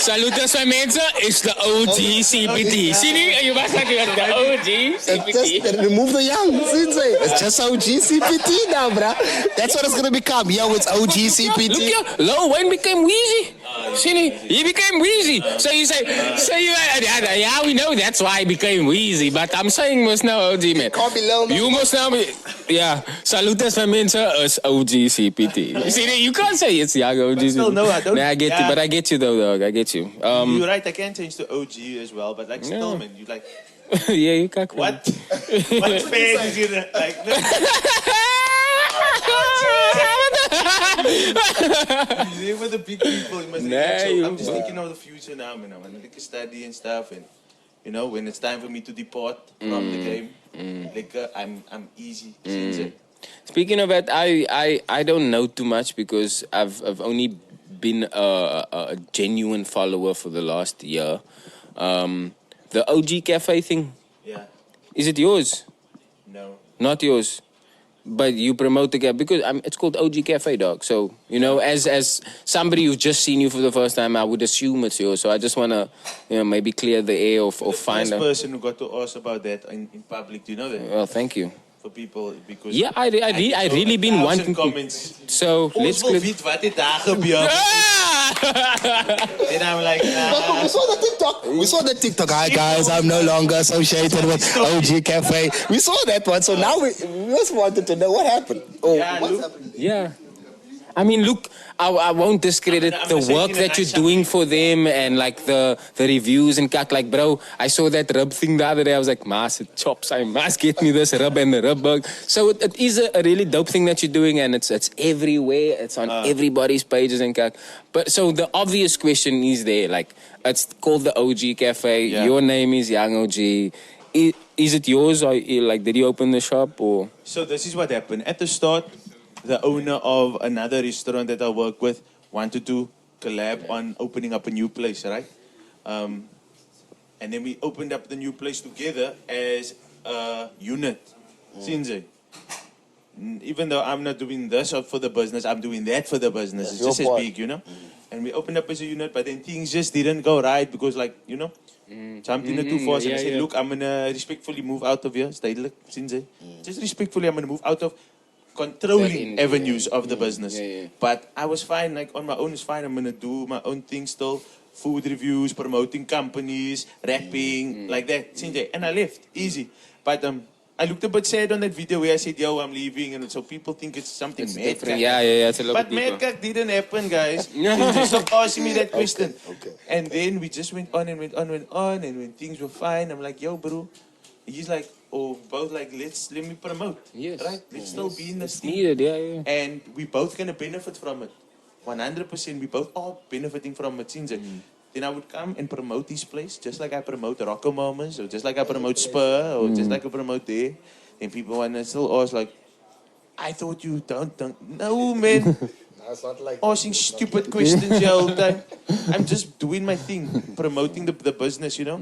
Saludos my mensen, is the OG CPT. Sien jy? You must like the OG CPT.
Just remove the young. It's just OG CPT now, bruh. That's what it's gonna become. Yo, it's OG CPT.
Look here, Lil Wayne became Wheezy. Sien jy? He became Wheezy. So you say, yeah, we know that's why he became Wheezy. But I'm saying must now OG, man.
Can't be Lil.
You must now be, yeah. Saludos my mensen, is OG CPT. Sien jy? You can't say it's young OG CPT.
still, no, I don't-
Nah, I get you, but I get you though, dog. I get you.
You're right, I can change to OG as well, but like still, man, you like
Yeah, you kak.
What? What fan is gonna like? No. You with the big people, you must relax. So I'm just thinking of the future now, man. I want to study and stuff, and you know, when it's time for me to depart from the game, like I'm easy.
Speaking of that, I don't know too much because I've only been a genuine follower for the last year. The OG Cafe thing.
Yeah.
Is it yours?
No.
Not yours. But you promote the cafe because it's called OG Cafe, dog. So, you know, as somebody who's just seen you for the first time, I would assume it's yours. So I just want to, you know, maybe clear the air or find
the
out.
first person who got to ask about that in public, do you know that?
Well, thank you.
For people, because
yeah, I really been wanting
comments.
So let's click.
And I'm like, nah.
We saw the TikTok. We saw the TikTok. Hi guys, I'm no longer associated with OG Cafe. We saw that one, so now we just wanted to know what happened. Oh,
yeah,
what's happening?
Yeah. I mean, look, I won't discredit the work that you're doing for them and like the reviews and kak. Like, bro, I saw that rub thing the other day. I was like, mas, it chops. I must get me this rub and the rub bug. So it is a really dope thing that you're doing, and it's everywhere. It's on everybody's pages and kak. But so the obvious question is there, like, it's called the OG Cafe. Yeah. Your name is Young OG. Is it yours, or like did you open the shop or?
So this is what happened at the start. The owner of another restaurant that I work with wanted to collab on opening up a new place, right? And then we opened up the new place together as a unit. Sinze. Even though I'm not doing this for the business, I'm doing that for the business. It's just as big, you know? And we opened up as a unit, but then things just didn't go right because, like, you know, something too fast. And I said, look, I'm going to respectfully move out of here. Stedelijk, Sinze. Just respectfully, I'm going to move out of controlling avenues of the business. But I was fine, like on my own is fine. I'm gonna do my own thing still. Food reviews, promoting companies, rapping, like that. And I left, easy. But I looked a bit sad on that video where I said, yo, I'm leaving, and so people think it's something mad.
Yeah, it's a lot
but mad didn't happen, guys. Stop asking me that question. Okay. And then we just went on, and when things were fine, I'm like, yo, bro. He's like, oh, both like, let me promote. Yes. Right? Let's still be in this thing.
Yeah.
And we both gonna benefit from it. 100%. We both are benefiting from it. Then I would come and promote this place, just like I promote Rocco Moments, or just like I promote Spur, or just like I promote there. Then people wanna still ask, like, I thought you don't. No, man.
It's not like
asking stupid questions the whole time. I'm just doing my thing, promoting the business, you know.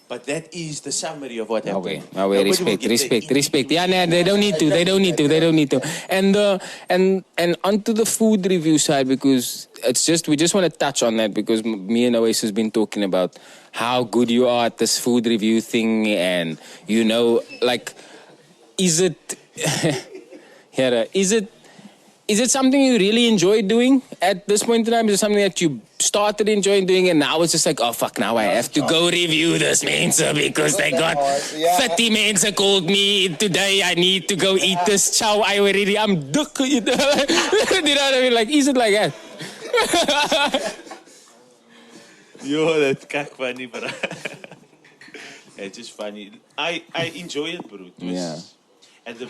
But that is the summary of what happened.
Okay, respect. Yeah, no, they don't need to. And onto the food review side, because we just want to touch on that, because me and Oasis has been talking about how good you are at this food review thing, and you know, like, is it something you really enjoy doing at this point in time? Is it something that you started enjoying doing, and now it's just like, oh fuck, now I have to go review this mensa because they got 30 mensa called me today. I need to go eat this chow. I'm duk. You know what I mean? Like, is it like that?
Yo, that's kak funny, bro. It's just funny. I enjoy it, bro.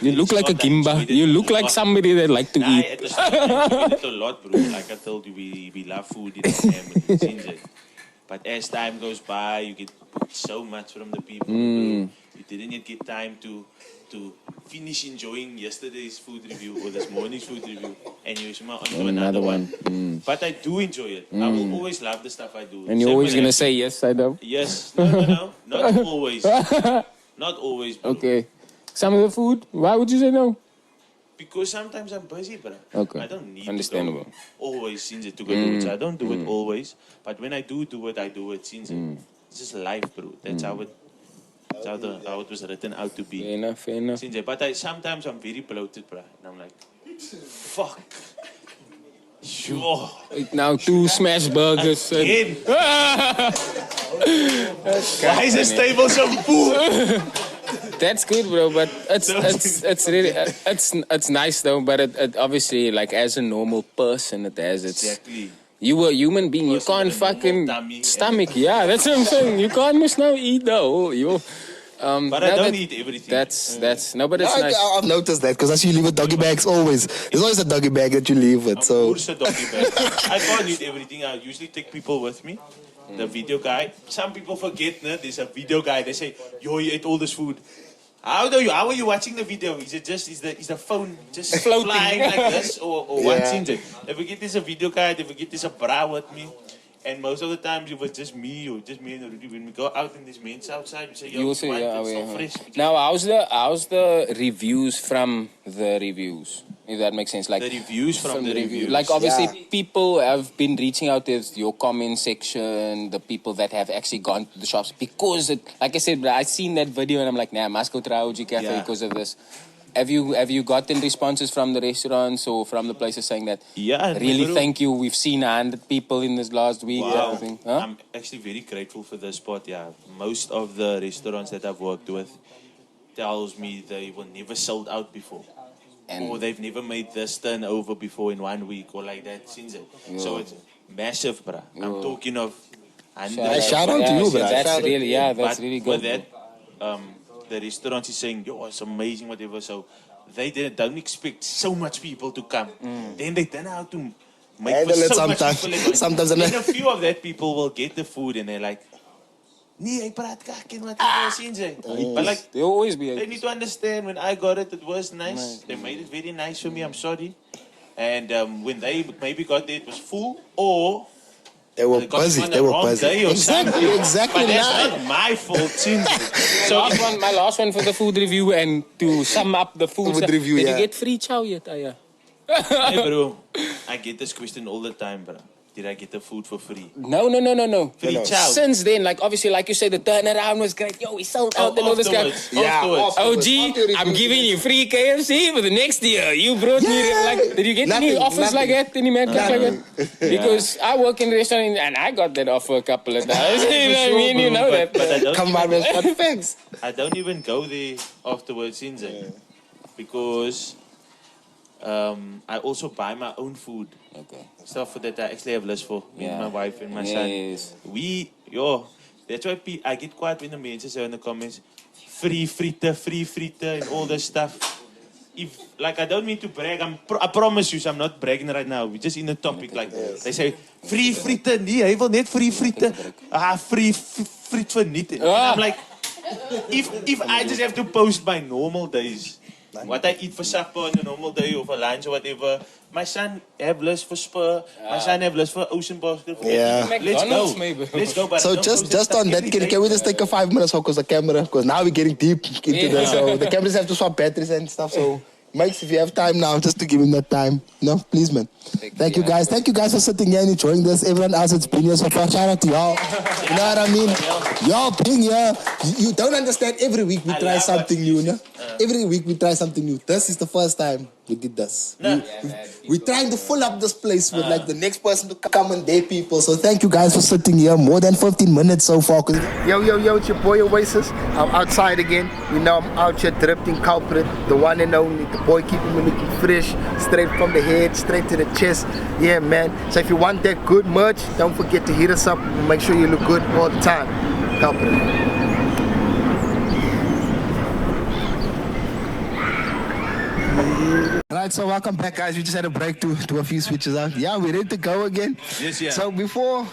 You look like a Kimba. You look like somebody that like to eat.
At the start, I enjoyed it a lot, bro. Like I told you, we love food in our family. But as time goes by, you get so much from the people. Bro. You didn't yet get time to finish enjoying yesterday's food review or this morning's food review, and you're on to another one. But I do enjoy it. I will always love the stuff I do.
And you're always going to say yes, I know.
Yes. No. Not always. Not always, bro.
Okay. Some of the food, why would you say no?
Because sometimes I'm busy, bro.
Okay.
I don't need
Understandable.
to go always since to go do it. So I don't do it always. But when I do it, I do it since it's just life, bro. That's how it was written out to be.
Fair enough.
But sometimes I'm very bloated, bro. And I'm like, fuck. Sure.
Now 2 smash burgers.
Again. Why is this table so full?
That's good, bro. But it's really it's nice though. But it obviously, like, as a normal person, it has its.
Exactly.
You a human being. You
Person
can't
with a normal
fucking
tummy.
stomach. Yeah, that's what I'm saying. You can't just now eat though.
But I don't eat everything.
That's no, but it's nice.
I've noticed that because I see you leave with doggy bags always. There's always a doggy bag that you leave with. So
Of course, a doggy bag. I can't eat everything. I usually take people with me. The video guy. Some people forget, no? There's a video guy. They say, "Yo, you ate all this food." How are you watching the video? Is the phone just
Floating.
flying like this, or watching it? They forget there's a video guy. They forget there's a bra with me. And most of the times it was just me and Rudy. When we go out and there's men outside, we say, "Yo,
You will
it's
say, yeah,
so
yeah.
fresh."
Now, how's the reviews from the reviews? If that makes sense, like
The reviews from the reviews.
Like obviously, people have been reaching out to your comment section, the people that have actually gone to the shops because, like I said, I seen that video and I'm like, nah, I must go try OG Cafe
Yeah.
because of this. Have you gotten responses from the restaurants or from the places saying that?
Yeah,
Really,
bro.
thank you. We've seen 100 people in this last week.
Wow.
Everything. Huh?
I'm actually very grateful for this spot. Yeah, most of the restaurants that I've worked with tells me they were never sold out before, or they've never made this turnover before in 1 week or like that since it. So it's massive, bruh. I'm talking of hundreds.
Shout out to you, bro.
That's
Shout out
really, yeah, that's
But
really
with
good.
that, the restaurant is saying, "Yo, it's amazing, whatever." So they don't expect so much people to come. Then they don't know how to make
Handle
for
it
so much
sometimes.
people.
Sometimes I'm
then
like-
a few of that people will get the food and they're like, "Nee, ek praat kak en whatever since." But like,
They'll always be.
they need to understand when I got it, it was nice. They made it very nice for me. I'm sorry. And when they maybe got there, it was full, or
they were
they got it
busy.
on
They
the
were
wrong
busy.
day or
Exactly,
something.
exactly.
But that's
Nah.
not my fault, since.
So my last one for the food review and to sum up the food
Food review,
did
yeah.
you get free chow yet, Aya?
Hey bro, I get this question all the time, bro. Did I get the food for free?
No.
Free chow.
Since then, like obviously, like you said, the turnaround was great. Yo, we sold out and all this guy.
Afterwards.
OG, I'm giving you free KFC for the next year. You brought me, like, did you get any
Nothing,
offers like that? Any mad cash like that? Because I work in the restaurant and I got that offer a couple of times. You know what I mean? You know that.
But I don't
Come on, man. What facts?
I don't even go there afterwards, since because I also buy my own food.
Okay.
Stuff that I actually have list for me and
Yeah.
my wife and my
Yes.
son. That's why I get quiet when the men say in the comments, free fritter and all this stuff. If like I don't mean to brag, I promise you, I'm not bragging right now. We're just in the topic. Like they say, free fritter, nee, hy wil net free fritter. Free friet for niet. And I'm like, if I just have to post my normal days, what I eat for supper on a normal day or for lunch or whatever. My son have list for Spur. My son have list for Ocean Basket.
Yeah.
Let's go.
McDonald's maybe.
Let's go. But
So
don't post
just
stuff
on that,
every day.
can we just take a 5 minutes focus the camera? Because now we're getting deep into this. So the cameras have to swap batteries and stuff. So Mike, if you have time now, just to give him that time. No, please, man. Thank you guys. Thank you guys for sitting here and enjoying this. Everyone else that's been here so far, shout out to y'all. You know what I mean? Y'all being here, you don't understand. Every week we try something new, no? Every week we try something new. This is the first time we did this. We're trying to fill up this place with like the next person to come and date people. So thank you guys for sitting here. More than 15 minutes so far. Yo, it's your boy Oasis. I'm outside again. You know, I'm out here drifting Kulprit, the one and only, the boy keeping me looking fresh, straight from the head, straight to the chest. Yeah, man. So if you want that good merch, don't forget to hit us up. Make sure you look good all the time. Kulprit. Right, so welcome back, guys. We just had a break to a few switches out. Yeah, we're ready to go again.
Yes, yeah.
So before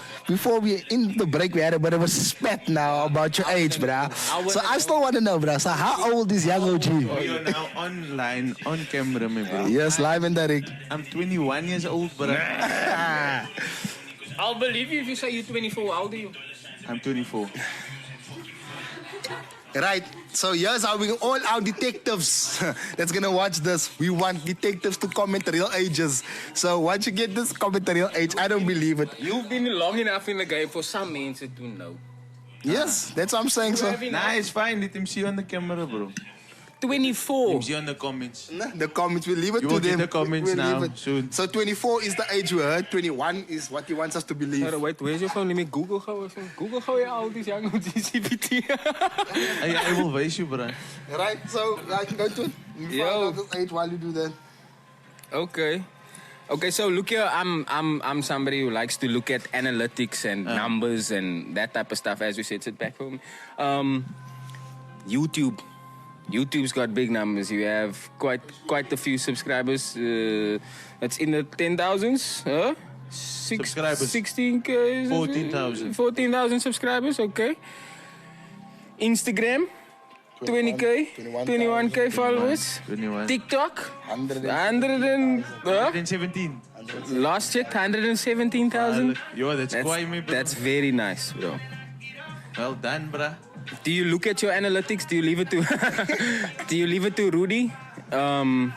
we in the break, we had a bit of a spat now about your age, bruh. So I still want to know, bruh. So how old is young OG?
We are now online, on camera, my bro.
Yes, live and direct.
I'm 21 years old, bro.
I'll believe you if you say you're 24. How old are you?
I'm 24.
Right, so here's how we all our detectives that's gonna watch this. We want detectives to comment the real ages. So once you get this comment the real age, I don't believe it.
You've been long enough in the game for some men to know.
Yes, that's what I'm saying. So
Nah, it's fine. Let him see on the camera, bro.
24.
Let him see on the comments.
the comments, we leave it
You
to
will get
them.
the comments
We'll
now,
leave it.
soon.
So 24 is the age we heard. 21 is what he wants us to believe.
Wait, where's your phone? Let me Google how. Google how old is young OG CPT.
I will raise you, bro.
Right, so I can go to it.
Yo.
This age while you do that.
Okay. Okay, so look here. I'm somebody who likes to look at analytics and numbers and that type of stuff. As we said, sit back home. YouTube's got big numbers. You have quite a few subscribers. That's in the 10,000s.
Subscribers.
16K.
14,000.
14,000 subscribers. Okay. Instagram. 20K, 21K followers.
21.
TikTok,
117.
last check, 117,000.
Yo, that's quite me, bro.
That's very nice, bro.
Well done, bruh.
Do you look at your analytics? Do you leave it to Do you leave it to Rudy?
No.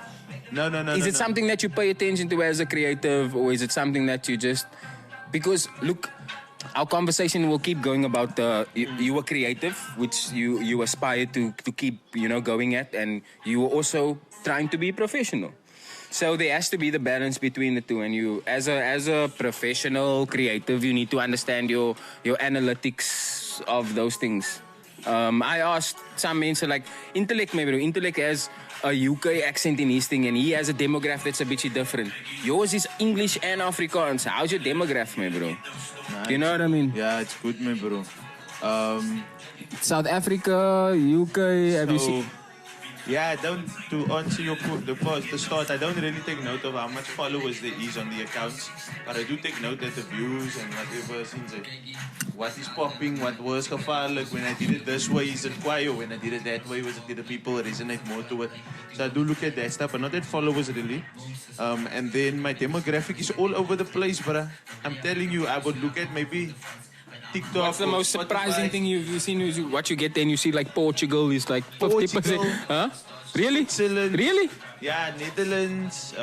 Is it something that you pay attention to as a creative, or is it something that you just because look? Our conversation will keep going about you were creative, which you aspire to keep going at, and you were also trying to be professional. So there has to be the balance between the two, and you as a professional creative, you need to understand your analytics of those things. I asked some men, so like Intellect, maybe Intellect has a UK accent in his thing, and he has a demographic that's a bit different. Yours is English and Afrikaans. How's your demographic, my bro?
Nice.
You know what I mean?
Yeah, it's good, my bro.
South Africa, UK, have you seen?
Yeah, to answer the start, I don't really take note of how much followers there is on the accounts, but I do take note of the views and whatever since what is popping, what was gevaarlijk, when I did it this way, is it quiet, or when I did it that way, did the people resonate more to it? So I do look at that stuff, but not at followers really. And then my demographic is all over the place, but I'm telling you, I would look at maybe TikTok.
What's the most surprising thing you've seen? What you get then, you see like Portugal is like 50%. Huh? Really?
Switzerland.
Really?
Yeah, Netherlands.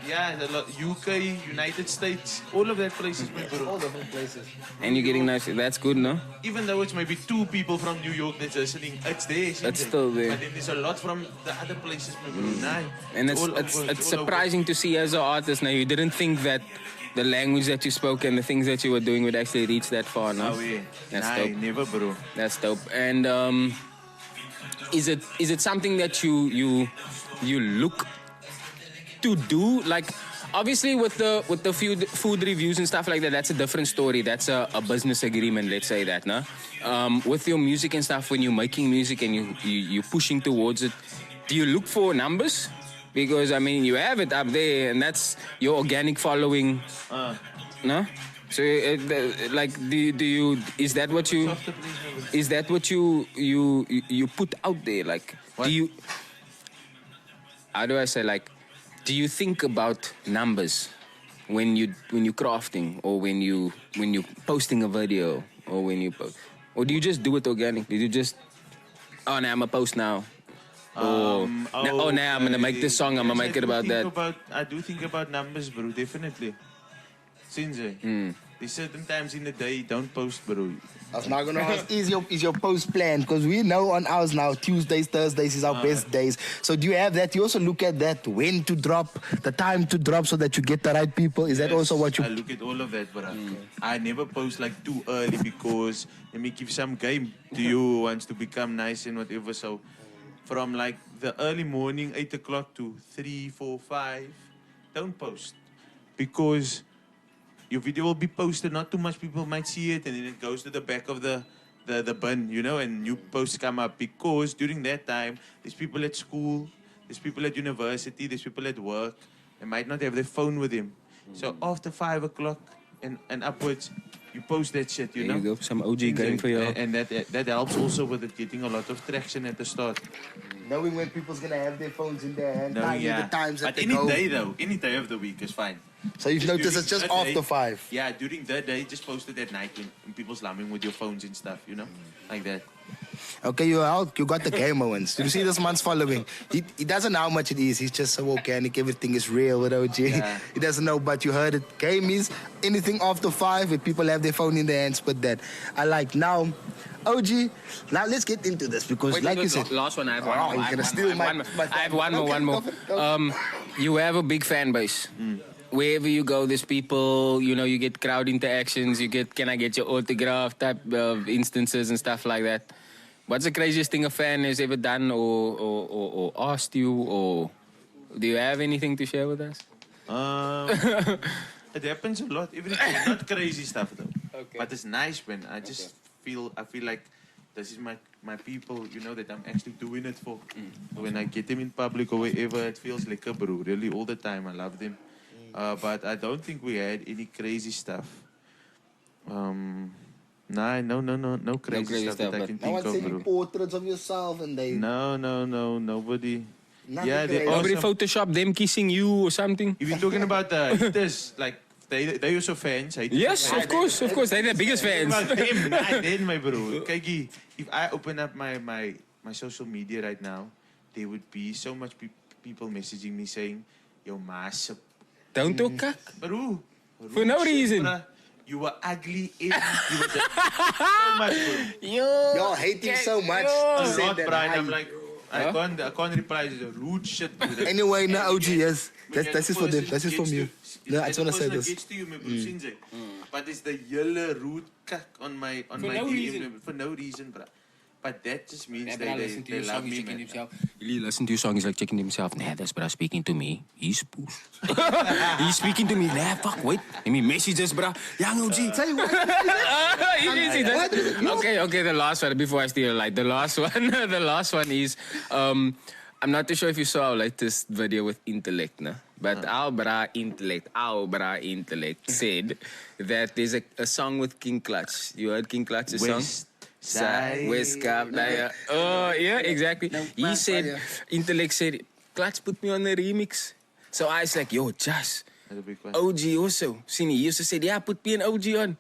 Yeah, a lot, UK, United States, all of that places, my bro.
All different places.
And you're getting nice. That's good, no?
Even though it's maybe 2 people from New York that's listening, it's there.
It's still there.
But then there's a lot from the other places, my bro.
And it's surprising to see as an artist now. You didn't think that the language that you spoke and the things that you were doing would actually reach that far, no?
Oh yeah.
That's
nah,
dope.
Never, bro.
That's dope. And is it something that you look to do? Like obviously with the food reviews and stuff like that, that's a different story. That's a business agreement, let's say that, no? With your music and stuff, when you're making music and you're pushing towards it, do you look for numbers? Because I mean, you have it up there, and that's your organic following. No, so like, do you? Is that what you? Is that what you put out there? Like,
what?
do you? How do I say? Like, do you think about numbers when you crafting, or when you posting a video, or when you post, or do you just do it organic? Did you just? Oh, now I'm a post now. Now I'm gonna make this song. I'm gonna make it about that.
I do think about numbers, bro. Definitely. Since there's certain times in the day you don't post, bro.
I was not gonna ask, is your post planned? Because we know on ours now, Tuesdays, Thursdays is our best days. So do you have that? You also look at that, when to drop, the time to drop, so that you get the right people. Is that also what you?
I look at all of that, bro. I never post like too early, because let me give some game to you who wants to become nice and whatever. So from like the early morning, 8 o'clock to 3, 4, 5, don't post, because your video will be posted, not too much people might see it, and then it goes to the back of the bin, and new posts come up, because during that time, there's people at school, there's people at university, there's people at work, they might not have their phone with them. So after 5 o'clock and upwards, you post that shit,
There you go, some OG game for you.
And that helps also with it getting a lot of traction at the start.
Knowing when people's gonna have their phones in their hand, the times that
but
they
any
go.
day though, any day of the week is fine.
So you've noticed it's just
during
after
that day,
5.
Yeah, during that day, just post it at night when people's slamming with your phones and stuff, like that.
Okay, you got the gamer ones. You see this man's following. He doesn't know how much it is. He's just so organic. Everything is real with OG.
Yeah.
He doesn't know, but you heard it. Game is anything after 5 if people have their phone in their hands. But that I like now. OG, now let's get into this, because like you said,
last one. I have one.
Oh, you're gonna steal my.
I have one more.
Go.
You have a big fan base. Wherever you go, there's people. You get crowd interactions. Can I get your autograph type of instances and stuff like that. What's the craziest thing a fan has ever done or asked you, or do you have anything to share with us?
It happens a lot every day. Not crazy stuff though.
Okay.
But it's nice when I just feel like this is my people, you know, that I'm actually doing it for. When I get them in public or wherever, it feels like a bro. Really, all the time. I love them. But I don't think we had any crazy stuff. No crazy stuff that I can
No one
think of,
sent you
bro.
portraits of yourself and they...
No, nobody.
Nothing
Yeah, they
crazy.
Nobody
awesome.
Photoshop them kissing you or something.
If you're talking about the haters, like they also fans.
Yes, of course. They're the biggest fans.
About them, not then, my bro. Kijk, if I open up my social media right now, there would be so much people messaging me saying, "Yo, mas,
Don't talk kak.
bro,
For no reason.
bruh, you were ugly. You were so much, bro.
Y'all hate him so much.
A
to say
lot,
that
bro. And
I-
I'm like, I can't reply to the rude shit, bro.
Anyway, no, OG, yes.
When
That's it for them. That's it from you. No, I just want to say this.
Gets to you, my bro, Sinze. But it's the yellow rude cuck on my
For
DM
no reason.
for no reason, bro. But that just means
Yeah,
they
listen to your
love
song, he's
me,
checking
man.
himself. He listen to your song, he's like checking himself. Nah, that's bruh speaking to me. He's push. He's speaking to me. Nah, fuck, wait. Let me message this, bruh. Young OG.
Say what?
Okay, the last one, before I steal a light. The last one is, I'm not too sure if you saw our latest video with Intellect, nah? But our bra Intellect said that there's a song with King Clutch. You heard King Clutch's song? West Cap. Oh, yeah, exactly. He said, Intellect said, Clutch put me on the remix. So I was like, yo, Josh,
That's a big one.
OG also. Sini, he also said, yeah, put me an OG on.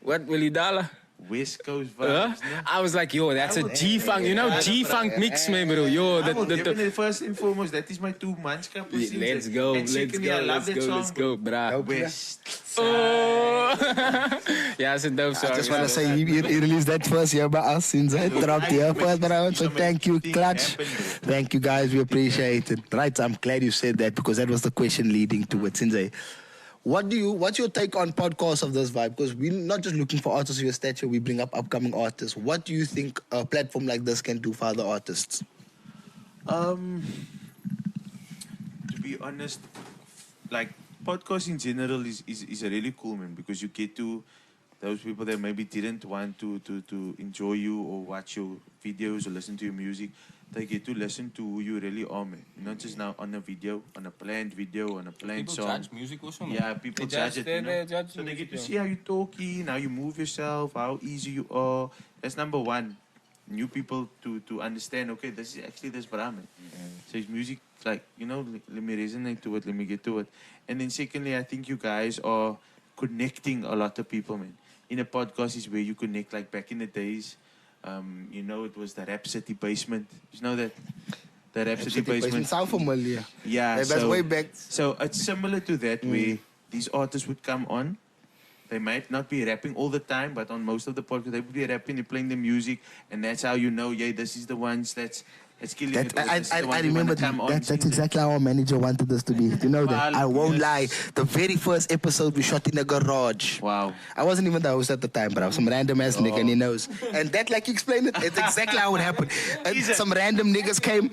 What will you dollar?
West Coast vibes, no?
I was like, yo, that's a G-Funk. You know, G-Funk mix, man, bro. Yo,
I will
the
definitely, first and foremost, that is my 2 months cup.
let's go,
And secondly, I love that song,
let's go, brah.
West.
Oh. Yeah, it's a dope song.
I just want to say, he released that first year by us since I dropped here first round. So thank you, Clutch. Thank you, guys. We appreciate it. Right, I'm glad you said that because that was the question leading to it. Since what's your take on podcasts of this vibe? Because we're not just looking for artists of your stature, we bring up upcoming artists. What do you think a platform like this can do for other artists?
To be honest, like podcast in general is really cool, man, because you get to those people that maybe didn't want to enjoy you or watch your videos or listen to your music. They get to listen to who you really are, man. Not just now on a video, on a planned video, on a planned
People
song.
judge music also, man.
Yeah, people
They
judge
judge-
it. You
they
know?
judge
So they
music,
get to
yeah.
see how you talking, how you move yourself, how easy you are. That's number one. New people to understand. Okay, this is actually this Brahman. So his music, like, you know, let me resonate to it. Let me get to it. And then secondly, I think you guys are connecting a lot of people, man. In a podcast is where you connect. Like back in the days, you know, it was the Rap City basement. You know that. The Rap City basement.
Sound familiar.
Yeah,
That's
so,
way back.
So it's similar to that where these artists would come on. They might not be rapping all the time, but on most of the podcasts they would be rapping, they're playing the music, and that's how you know, yeah, this is the ones that's killing it. or this is the
I
ones who
remember
wanna come on,
that's
sing that.
exactly how our manager wanted us to be. You know that? I won't
Yes.
lie. The very first episode we shot in a garage.
Wow.
I wasn't even the host at the time, but I was some random ass nigga and he knows. And that, like you explained it, it's exactly how it happened. And some random niggas came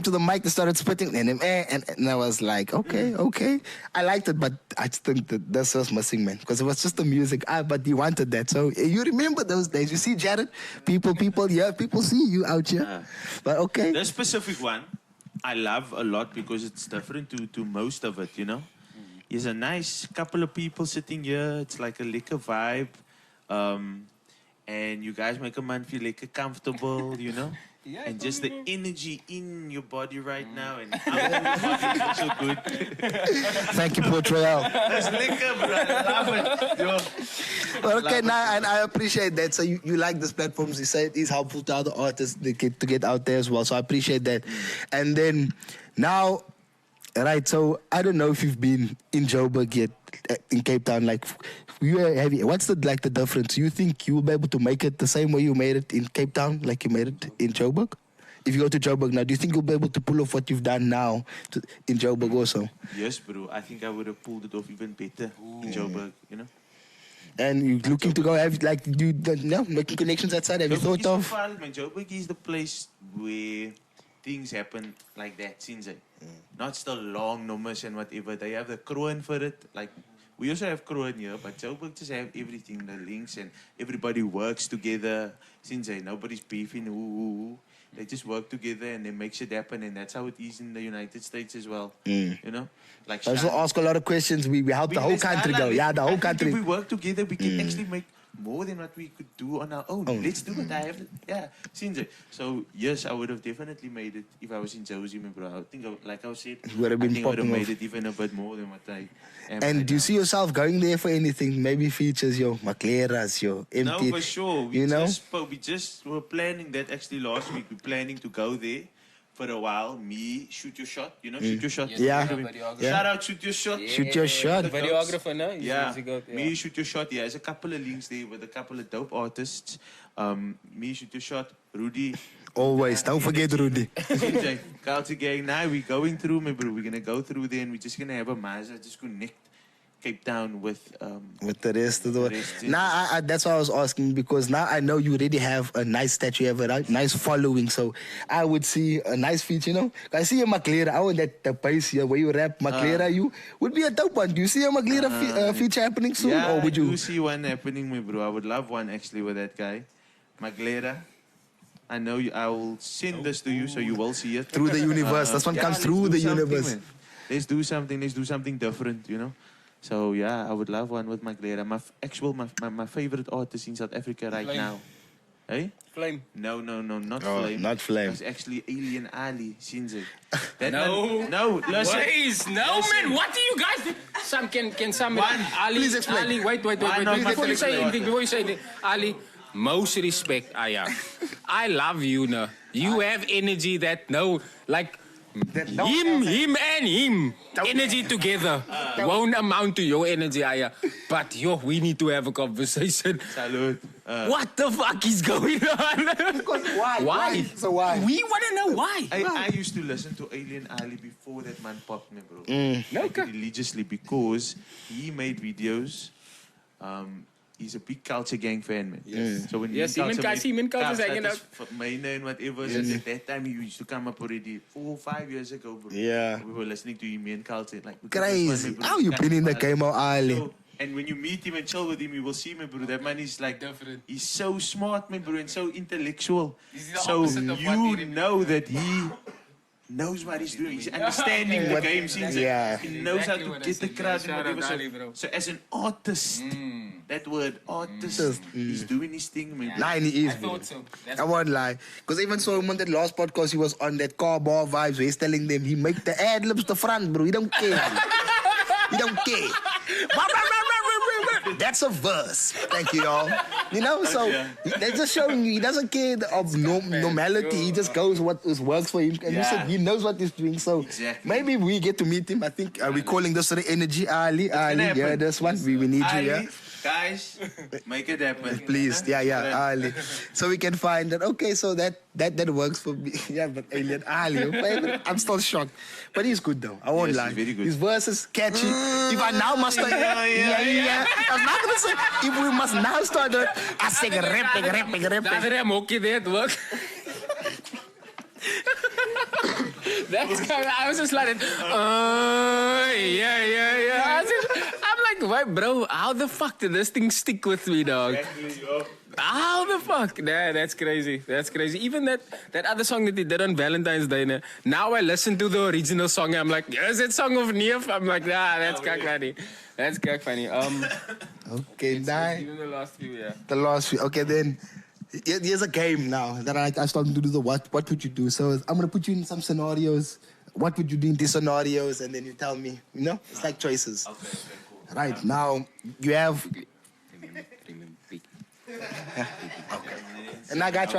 to the mic and started spitting and I was like, okay. I liked it, but I just think that this was missing, man. Because it was just the music. But you wanted that. So you remember those days. You see, Jared, people see you out here. But okay.
This specific one, I love a lot because it's different to most of it, you know? There's a nice couple of people sitting here. It's like a liquor vibe. And you guys make a man feel like comfortable, you know?
Yeah,
and just the energy in your body right now and out of your body is so good.
Thank you, Portrayal.
That's liquor, bro. I love it. Yo.
Well, okay, now and I appreciate that. So you like this platforms? You say it is helpful to other artists to get out there as well. So I appreciate that. And then now, right? So I don't know if you've been in Joburg yet, in Cape Town. Like, what's the difference? You think you will be able to make it the same way you made it in Cape Town, like you made it in Joburg? If you go to Joburg now, do you think you'll be able to pull off what you've done now in Joburg also?
Yes, bro. I think I would have pulled it off even better in Joburg, you know?
And you're looking to go making connections outside? Have you thought of?
Joburg is the place where things happen like that, since Not still long numbers and whatever. They have the kroon for it. Like, we also have kroon here, but Joburg just have everything, the links, and everybody works together. Since nobody's beefing, who. They just work together and they make shit happen, and that's how it is in the United States as well. You know? Like,
I also ask a lot of questions. We help the whole country go. Yeah, the whole country.
If we work together, we can actually make more than what we could do on our own. Let's do it. Since so yes, I would have definitely made it if I was in Josie, bro. I think, like I said,
would have been
I would have
popping
made
off.
it even a bit more than what I am.
And
right
do you
now.
see yourself going there for anything? Maybe features, your Macleras, your empty.
No, for sure. We
you know?
just were planning that actually last week. We're planning to go there for a while. Me, shoot your shot. You know, shoot your shot.
Yes,
Yeah.
videographer.
Shout out, shoot your shot.
Shoot your shot.
The videographer, no? He's
Yeah,
easy go, yeah.
me, shoot your shot. Yeah, there's a couple of links there with a couple of dope artists. Me, shoot your shot. Rudy.
Always. Don't forget Rudy.
CJ, Culture Gang. Now we're going through, my bro. We're gonna go through there and we're just gonna have a Mazda, just connect Cape Town with
With the rest of the world.
rest,
Now, that's why I was asking, because now I know you already have a nice statue, you have a nice following. So I would see a nice feature, you know. I see a Maclera. I want that the place here where you rap Maclera. You would be a dope one. Do you see a Maclera feature happening soon,
Yeah,
or would
I
you?
do see one happening, my bro. I would love one actually with that guy, Maglera. I know you. I will send this to you so you will see it
Through the universe. This one comes
let's
through
do
the
something,
universe.
man. Let's do something. Let's do something different. You know. So yeah, I would love one with Maglera. My favorite artist in South Africa right
Flame.
now. Hey?
Flame.
No, not
Oh,
Flame.
not Flame.
It's actually Alien Ali Sinze. That
No.
man, no, listen.
Please, no, man. What do you guys do? Some can some Ali.
Please explain.
Ali, wait.
Why not?
Before you say
Please
anything, Ali, most respect, Aya. I love you, no. You have energy that like. Him and him energy together won't amount to your energy, Aya. But we need to have a conversation.
Salute.
What the fuck is going on? Why?
So why?
We want to know why.
I used to listen to Alien Ali before that man popped me, bro.
Okay.
Religiously, because he made videos. He's a big Culture Gang fan, man.
Yes.
So when
Yes, him and Culture's hanging out.
Maina and whatever. So at that time, he used to come up already 4 or 5 years ago, bro.
Yeah.
We were listening to him and Culture. Like,
Crazy. How you been in the game, Ali?
So, and when you meet him and chill with him, you will see, my bro, that man is like
Different.
He's so smart, my bro, and so intellectual.
He's the
So
opposite of what
you
he
know that he knows what he's doing. He's understanding the game. Since
Yeah.
he knows
Exactly
how to
what I
get the
said.
crowd
Shout
and
out
whatever.
Ali, bro.
So as an artist, that word artist, he's doing his thing, man.
Nine he is,
I
bro.
thought so.
I won't lie. Because even so, on that last podcast, he was on that car bar vibes where he's telling them he make the ad libs the front, bro. He don't care. He don't care. That's a verse. Thank you, y'all. You know, so they're just showing you he doesn't care of normality. He just goes what works for him. And you said he knows what he's doing. So
Exactly.
maybe we get to meet him. I think we're calling this the energy, Ali. Ali,
happen.
yeah, this one. We need you,
Ali,
yeah.
guys, make it happen.
Please, yeah, Ali. So we can find that. Okay, so that works for me. Yeah, but Alien Ali, your favorite. I'm still shocked, but he's good though. I won't
Yes,
lie.
he's very good.
His verse is catchy. If I now must start, I was not gonna say. If we must now start, I sing rapping.
That's a monkey there at work. That's kind of, I was just like, yeah. I'm like, why, bro? How the fuck did this thing stick with me, dog? How the fuck? Nah, that's crazy. That's crazy. Even that other song that he did on Valentine's Day, nah, now I listen to the original song and I'm like, is it song of Neef? I'm like, nah, that's funny. That's funny.
Okay, nine.
Even the last few, yeah.
The last few. Okay, then. Here's a game now that I started to do the what would you do? So I'm gonna put you in some scenarios. What would you do in these scenarios? And then you tell me, you know? It's like choices.
Okay, cool.
Right, now you have and I got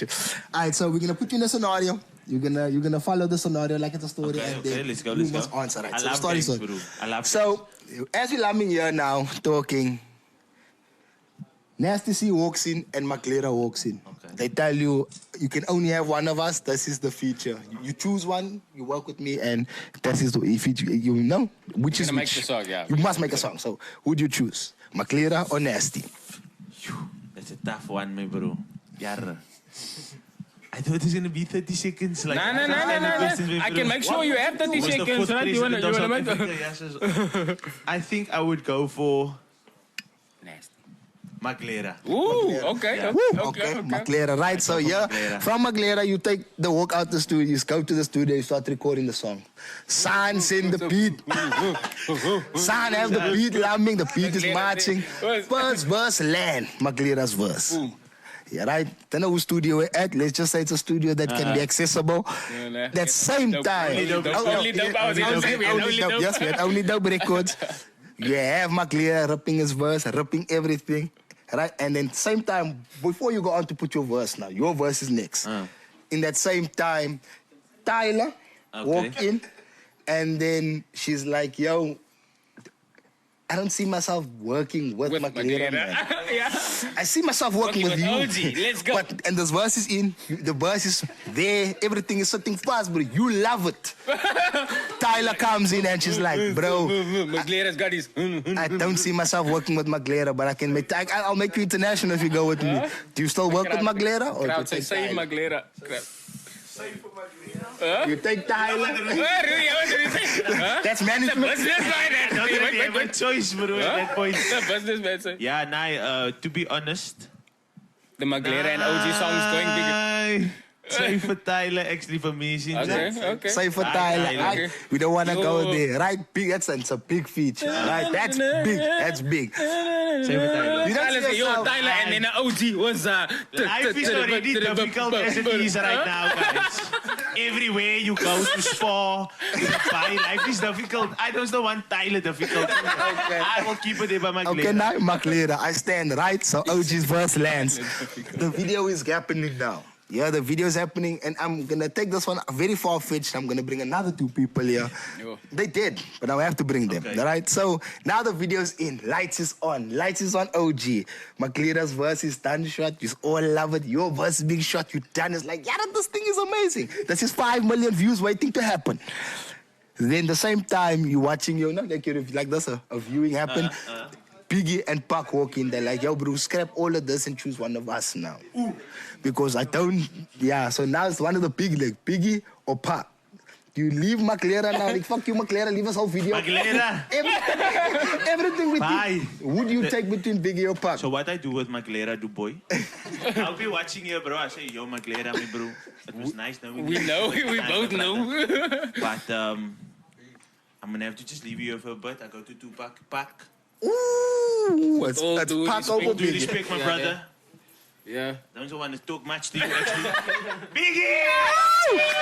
you. Alright, so we're gonna put you in a scenario. You're gonna follow the scenario like it's a story, and then
let's go.
you must answer. Right,
I
so the
love
story
games,
is
bro. I love
so as you love me here now talking. Nasty C walks in and Maclera walks in.
Okay.
They tell you can only have one of us. This is the feature. You choose one. You work with me, and this is the feature. You know which is
You're gonna
which.
make the song, yeah.
You must make a song. So who'd you choose, Maclera or Nasty?
That's a tough one, my bro. Yarra. I thought it was gonna be 30 seconds. Like,
No. I can make sure you have 30
Was the
seconds,
fourth
right? You wanna
president of
make
South Africa? Yes, I think I would go for
Nasty.
Maglera.
Ooh, okay.
Maglera, right? So
Maglera.
from Maglera, you take the walk out the studio, you go to the studio, you start recording the song. San's in the beat. San have the beat lumbing, the beat is marching. Verse, land. Maglera's verse. Yeah, right. Don't know who studio we're at. Let's just say it's a studio that can be accessible. That same time.
Only dope.
Yes, we had only dope records. You have Maglera ripping his verse, ripping everything. Right? And then same time, before you go on to put your verse now, your verse is next. In that same time, Tyler walked in and then she's like, yo, I don't see myself working with Maglera, man.
Yeah.
I see myself working with you.
OG. Let's go.
And this verse is in, the verse is there, everything is sitting fast, bro. You love it. Tyler comes in and she's like, bro,
Maglera's got his.
I don't see myself working with Maglera, but I can make. I'll make you international if you go with me. Do you still work with Maglera? Or
Crowd say save Maglera.
you take Tyler? That's management.
They have a choice, bro, at that point.
Businessman say.
Yeah, to be honest,
The Maglera and OG song is going bigger.
Save for Tyler, actually, for me.
Okay.
Say for Tyler.
Okay.
We don't want to go
Yo.
there. Right? Big. It's a big feature. Right? That's big. That's big.
Save for Tyler.
You don't see
Yo,
yourself.
Tyler and then the OG was
Life is already difficult as it is right now, guys. Everywhere you go to Spa, to buy, life is difficult. I don't want Tyler difficult. I will keep it there by Maglera.
Okay, now Maglera. I stand right. So OG's verse lands. The video is happening now. Yeah, the video is happening, and I'm gonna take this one very far-fetched. I'm gonna bring another two people here. They did, but now I have to bring them.
Okay.
All right. So now the video's in. Lights is on. Lights is on. OG. Maglera's verse is done shot. You all love it. Your verse is being shot. You done. It's like, yeah, this thing is amazing. This is 5 million views waiting to happen. Then the same time you watching, like this a viewing happen. Piggy and Puck walk in. They're like, yo, bro, scrap all of this and choose one of us now. Because I don't, so now it's one of the big, like Piggy or Puck. Do you leave Maglera now? Like, fuck you, Maglera, leave us whole video.
Maglera.
Everything with
Bye.
you. Would you take between Piggy or Puck?
So what I do with Maglera, boy? I'll be watching here, bro. I say, yo, Maglera, me bro. It was nice knowing you.
We know, we both know.
But I'm gonna have to just leave you here for a bit. I go to Tupac. Pac.
Ooh, it's
All
Puck
due
over
All due
Piggy.
respect, my brother.
Yeah.
Don't want to talk much to you, actually. Biggie!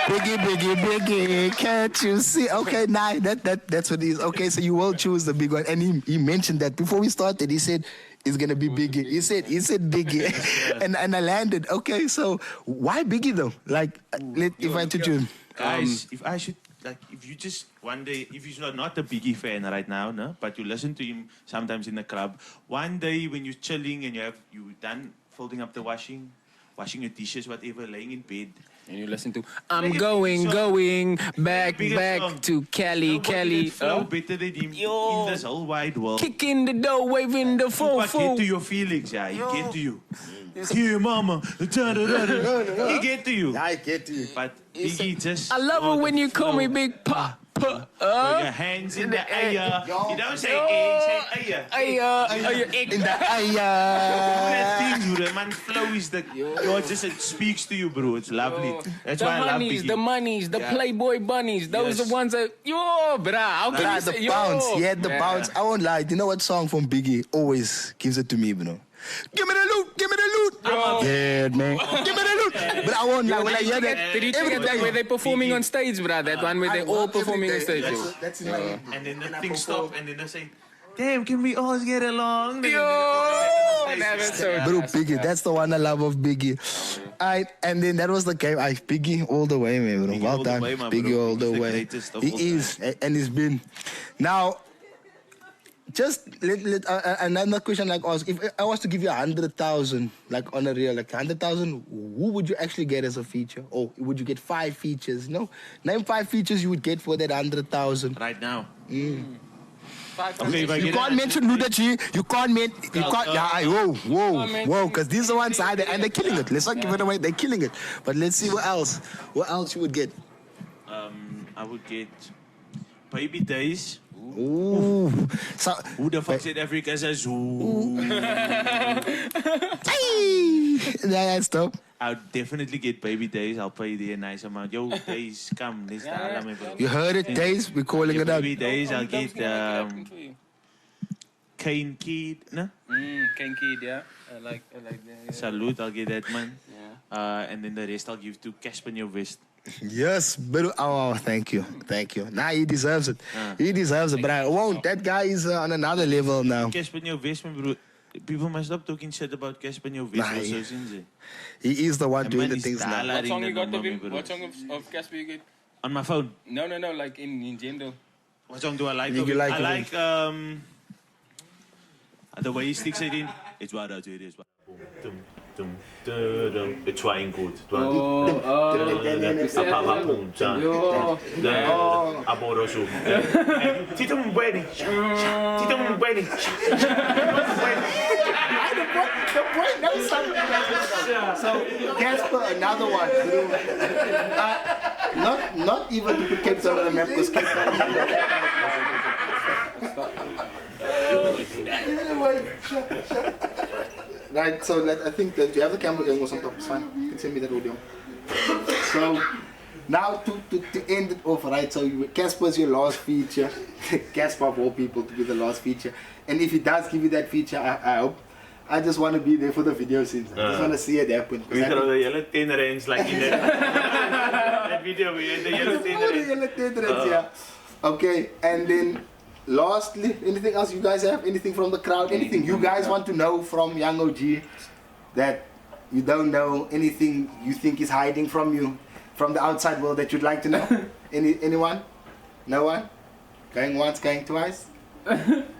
Biggie, can't you see? Okay, nah, that's what it is. Okay, so you will choose the big one. And he mentioned that before we started, he said, it's gonna be Biggie. He said Biggie. and I landed. Okay, so why Biggie though? Like, if I to you.
Guys, if I should, if you just one day, if you're not a Biggie fan right now, no, but you listen to him sometimes in the club, one day when you're chilling and you done folding up the washing your dishes, whatever, laying in bed,
And you listen to I'm going back to Cali.
flow better than him in this whole wide world.
Kicking the door, waving the phone.
But get to your feelings, yeah. He get to you. Here, mama. He get to you.
I get you.
But Biggie just.
I love it when you call me Big Papa.
Put your hands in the air. You don't say say air.
In the
That thing, bro. Man, flow is the. It speaks to you, bro. It's lovely. That's why I love Biggie.
The monies, the Playboy bunnies. Those are the ones that how can you say
the bounce.
yo?
Yeah, the bounce. I won't lie. You know what song from Biggie always gives it to me, bro? Give me the loot. Yeah, man. Give me the loot. But I won't lie. When I hear that,
Did you check that where they performing on stage, bro? That one where they all performing on stage.
That's in my
And then the thing stop, and then they say, "Damn, can we all get along?"
Bro, Biggie, that's the one I love of Biggie. And then that was the game. Biggie all the way, man, bro.
Biggie
Well
all the
done,
way, my
Biggie
bro.
all the
He's the
way.
greatest of all
He is, and he's been. Now, just another question like us. If I was to give you 100,000, like on a real, like 100,000, who would you actually get as a feature? Or would you get 5 features? No, name 5 features you would get for that 100,000.
Right now. Okay, if I
You
get
can't mention Luda G. You can't. Yeah, whoa. Because these are ones and they're killing it. Let's not give it away. They're killing it. But let's see what else. What else you would get?
I would get Baby Days.
Ooh. So,
Who the fuck said Africa's a zoo?
hey, that's dope.
I'll definitely get Baby Days. I'll pay you a nice amount. Yo, Days, come. Let's start me, bro.
You heard it, Days. We're calling it out.
Baby Days, I'll get Kane Kid. No?
Kane Kid, yeah. I like that. Yeah.
Salute, I'll get that, man.
Yeah.
And then the rest I'll give to Casper in your vest.
Yes, but oh, thank you. Nah, he deserves it. He deserves it, but I won't. That guy is on another level now.
Casper in your vest, man, bro. People must stop talking shit about Casper in your vest.
Nah,
Also, since
he is the one
And
doing
man,
the things
he's
now.
dollar-
What song you got
Bro.
of him? What song of Casper you get?
on my phone.
No, like in general.
What song do I like?
You
of it?
like
I
of
like the way he sticks it in. It's what I do. It is. It's trying good. Aboroso. Tito Mbweni. Tito Mbweni.
So, Casper, another one. Not even to put Cape Town on the map because Cape Town. Right, so I think that you have the camera going or something. It's fine. You can send me that audio. So, now to end it off, right? So, Casper's your last feature. Casper of all people to be the last feature. And if he does give you that feature, I hope. I just want to be there for the video scenes. I just want to see it happen.
We throw the yellow 10 rands like in that video. We had the yellow 10 rands.
Yeah. Okay, and then lastly, anything else you guys have? Anything from the crowd? Anything you guys want to know from Young OG that you don't know? Anything you think is hiding from you, from the outside world that you'd like to know? Anyone? No one? Going once, going twice?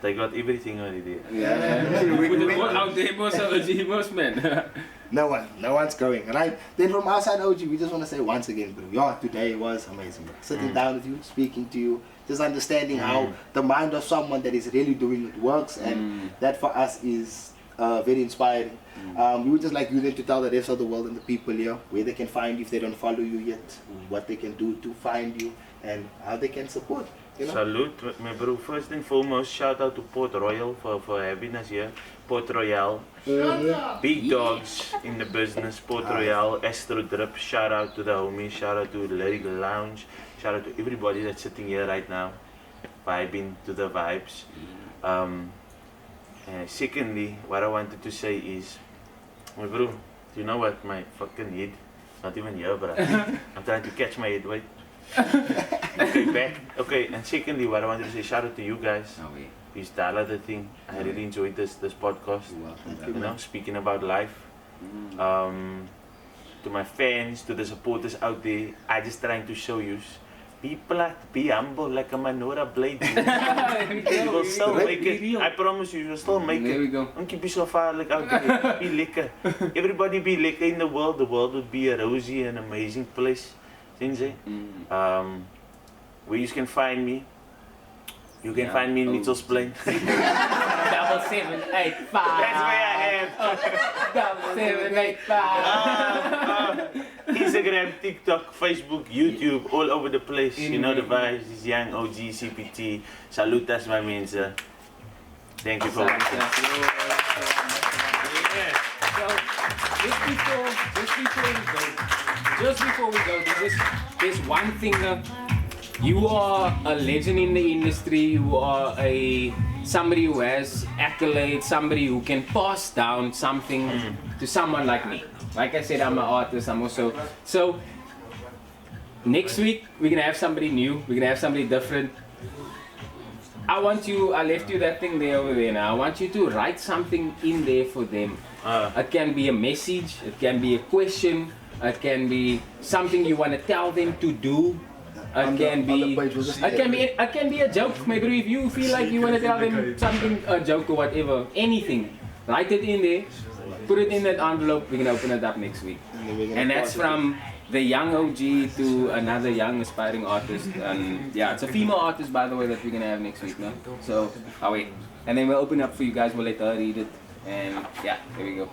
They got everything already.
Yeah.
Put it all out there, most man.
No one's going, right? Then from our side, OG, we just want to say once again, bro, today was amazing, bro. Sitting down with you, speaking to you, just understanding how the mind of someone that is really doing it works, and that for us is very inspiring. We would just like you then to tell the rest of the world and the people here where they can find you if they don't follow you yet, what they can do to find you, and how they can support. You know?
Salute, my bro. First and foremost, shout out to Port Royal for having us here. Port Royal. Big dogs in the business. Port Royal, Astro Drip. Shout out to the homies. Shout out to Lyric Lounge. Shout out to everybody that's sitting here right now, vibing to the vibes. Secondly, what I wanted to say is, my bro, you know what? My fucking head, not even here, bro. I'm trying to catch my head. Wait. Okay, back. Okay, and secondly, what I wanted to say, shout out to you guys. It's the other thing. I really enjoyed this podcast. You know, speaking about life. To my fans, to the supporters out there, I just trying to show you. Be humble like a Manora blade. You will still make it. I promise you, will still make it.
There we go.
Don't keep yourself like out there. Be lekker. Everybody be lekker in the world. The world would be a rosy and amazing place. Where you can find me. You can find me in Mitchell's Plain.
7785.
That's where I am.
7785.
Instagram, TikTok, Facebook, YouTube, all over the place. You know the vibes. This Young OG CPT. Salutas, my mensen. Thank you for watching.
Just before we go, there's one thing that you are a legend in the industry. You are somebody who has accolades, somebody who can pass down something to someone like me. Like I said, I'm an artist. I'm also so. Next week we're gonna have somebody new. We're gonna have somebody different. I left you that thing there over there now. I want you to write something in there for them. It can be a message, it can be a question, it can be something you want to tell them to do. It can be a joke. Maybe if you feel like you want to tell them something, a joke or whatever, anything. Write it in there, put it in that envelope. We're gonna open it up next week. And that's from the young OG to another young aspiring artist. And yeah, it's a female artist, by the way, that we're gonna have next week, no? So, I'll wait. And then we'll open up for you guys, we'll let her read it. And yeah, there we go.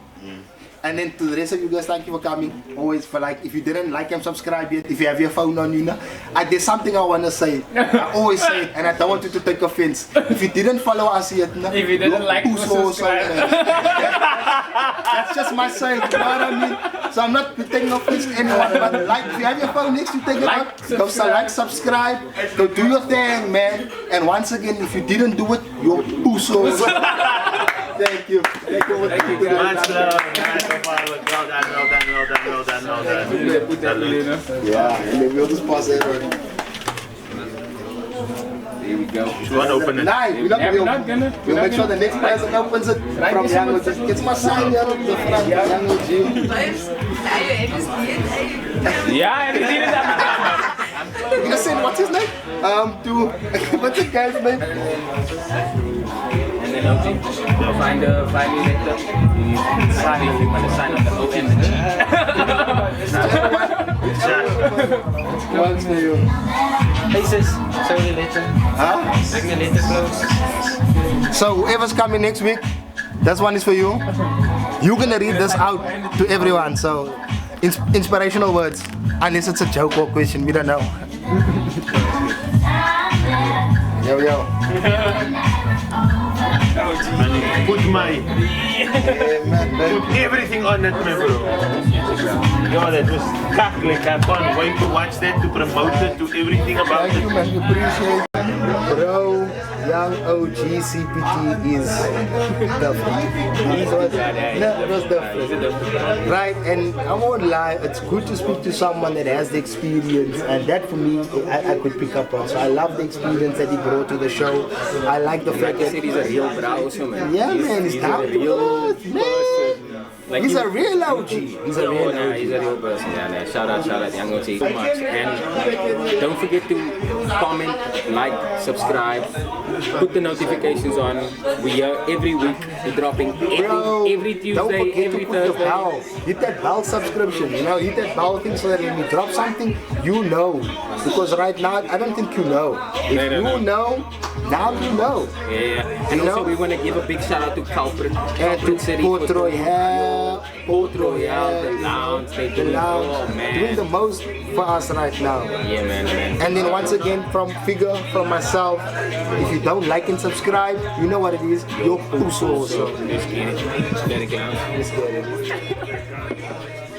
And then to the rest of you guys, thank you for coming. Always for like, if you didn't like and subscribe yet, if you have your phone on you now, there's something I want to say. I always say it, and I don't want you to take offense. If you didn't follow us yet, now,
if you didn't like or subscribe.
That's just my saying, you know what I mean? So I'm not taking offense to anyone, but like, if you have your phone next to take it out, go subscribe, go do your thing, man. And once again, if you didn't do it, you're pusos. Thank you. Thank you.
Much love. Well done.
Yeah, and then we'll just pause it.
There we go.
You want to open it?
Nah, we're not gonna. We'll make sure the next person opens it from Young OG. It's my sign here at the front, Young OG.
Yeah, and he did it.
You gonna say what's his name? What's the guy's name?
And then OG, find me later. Sign on the OM.
What's for you?
Hey sis, show me later.
Huh?
Bring me later close.
So whoever's coming next week, this one is for you. You're gonna read this out to everyone. So inspirational words, unless it's a joke or question, we don't know. Yo.
Put everything on that, man, bro. Yo, that was cackling. I can't wait to watch that, to promote it, to everything about
Thank you,
it.
man. We appreciate it. Bro, Young OG CPT is different. It was different. Right, and I won't lie, it's good to speak to someone that has the experience, and that for me, I could pick up on. So I love the experience that he brought to the show. I like the fact that
He's a real bro also, man.
yeah, man, he's down to earth, man.
Like
He's a real OG. He's a real
He's a
OG.
real person, yeah. Shout out, Young OG so much. And don't forget to comment, like, subscribe, put the notifications on. We are every week. We're dropping every Tuesday,
don't forget
every
to put the
Thursday.
bell. Hit that bell subscription, hit that bell thing so that when we drop something, you know. Because right now, I don't think you know. If you know, now you know.
Yeah, and also we want to give a big shout out to Kulprit City,
Port Royal,
the lounge, they do it all, man.
doing the most for us right now.
Yeah, man.
And then once again, from Firgur, from myself, if you don't like and subscribe, you know what it is. You're pussy also.
Let's get it. Let it go.
Let's get it.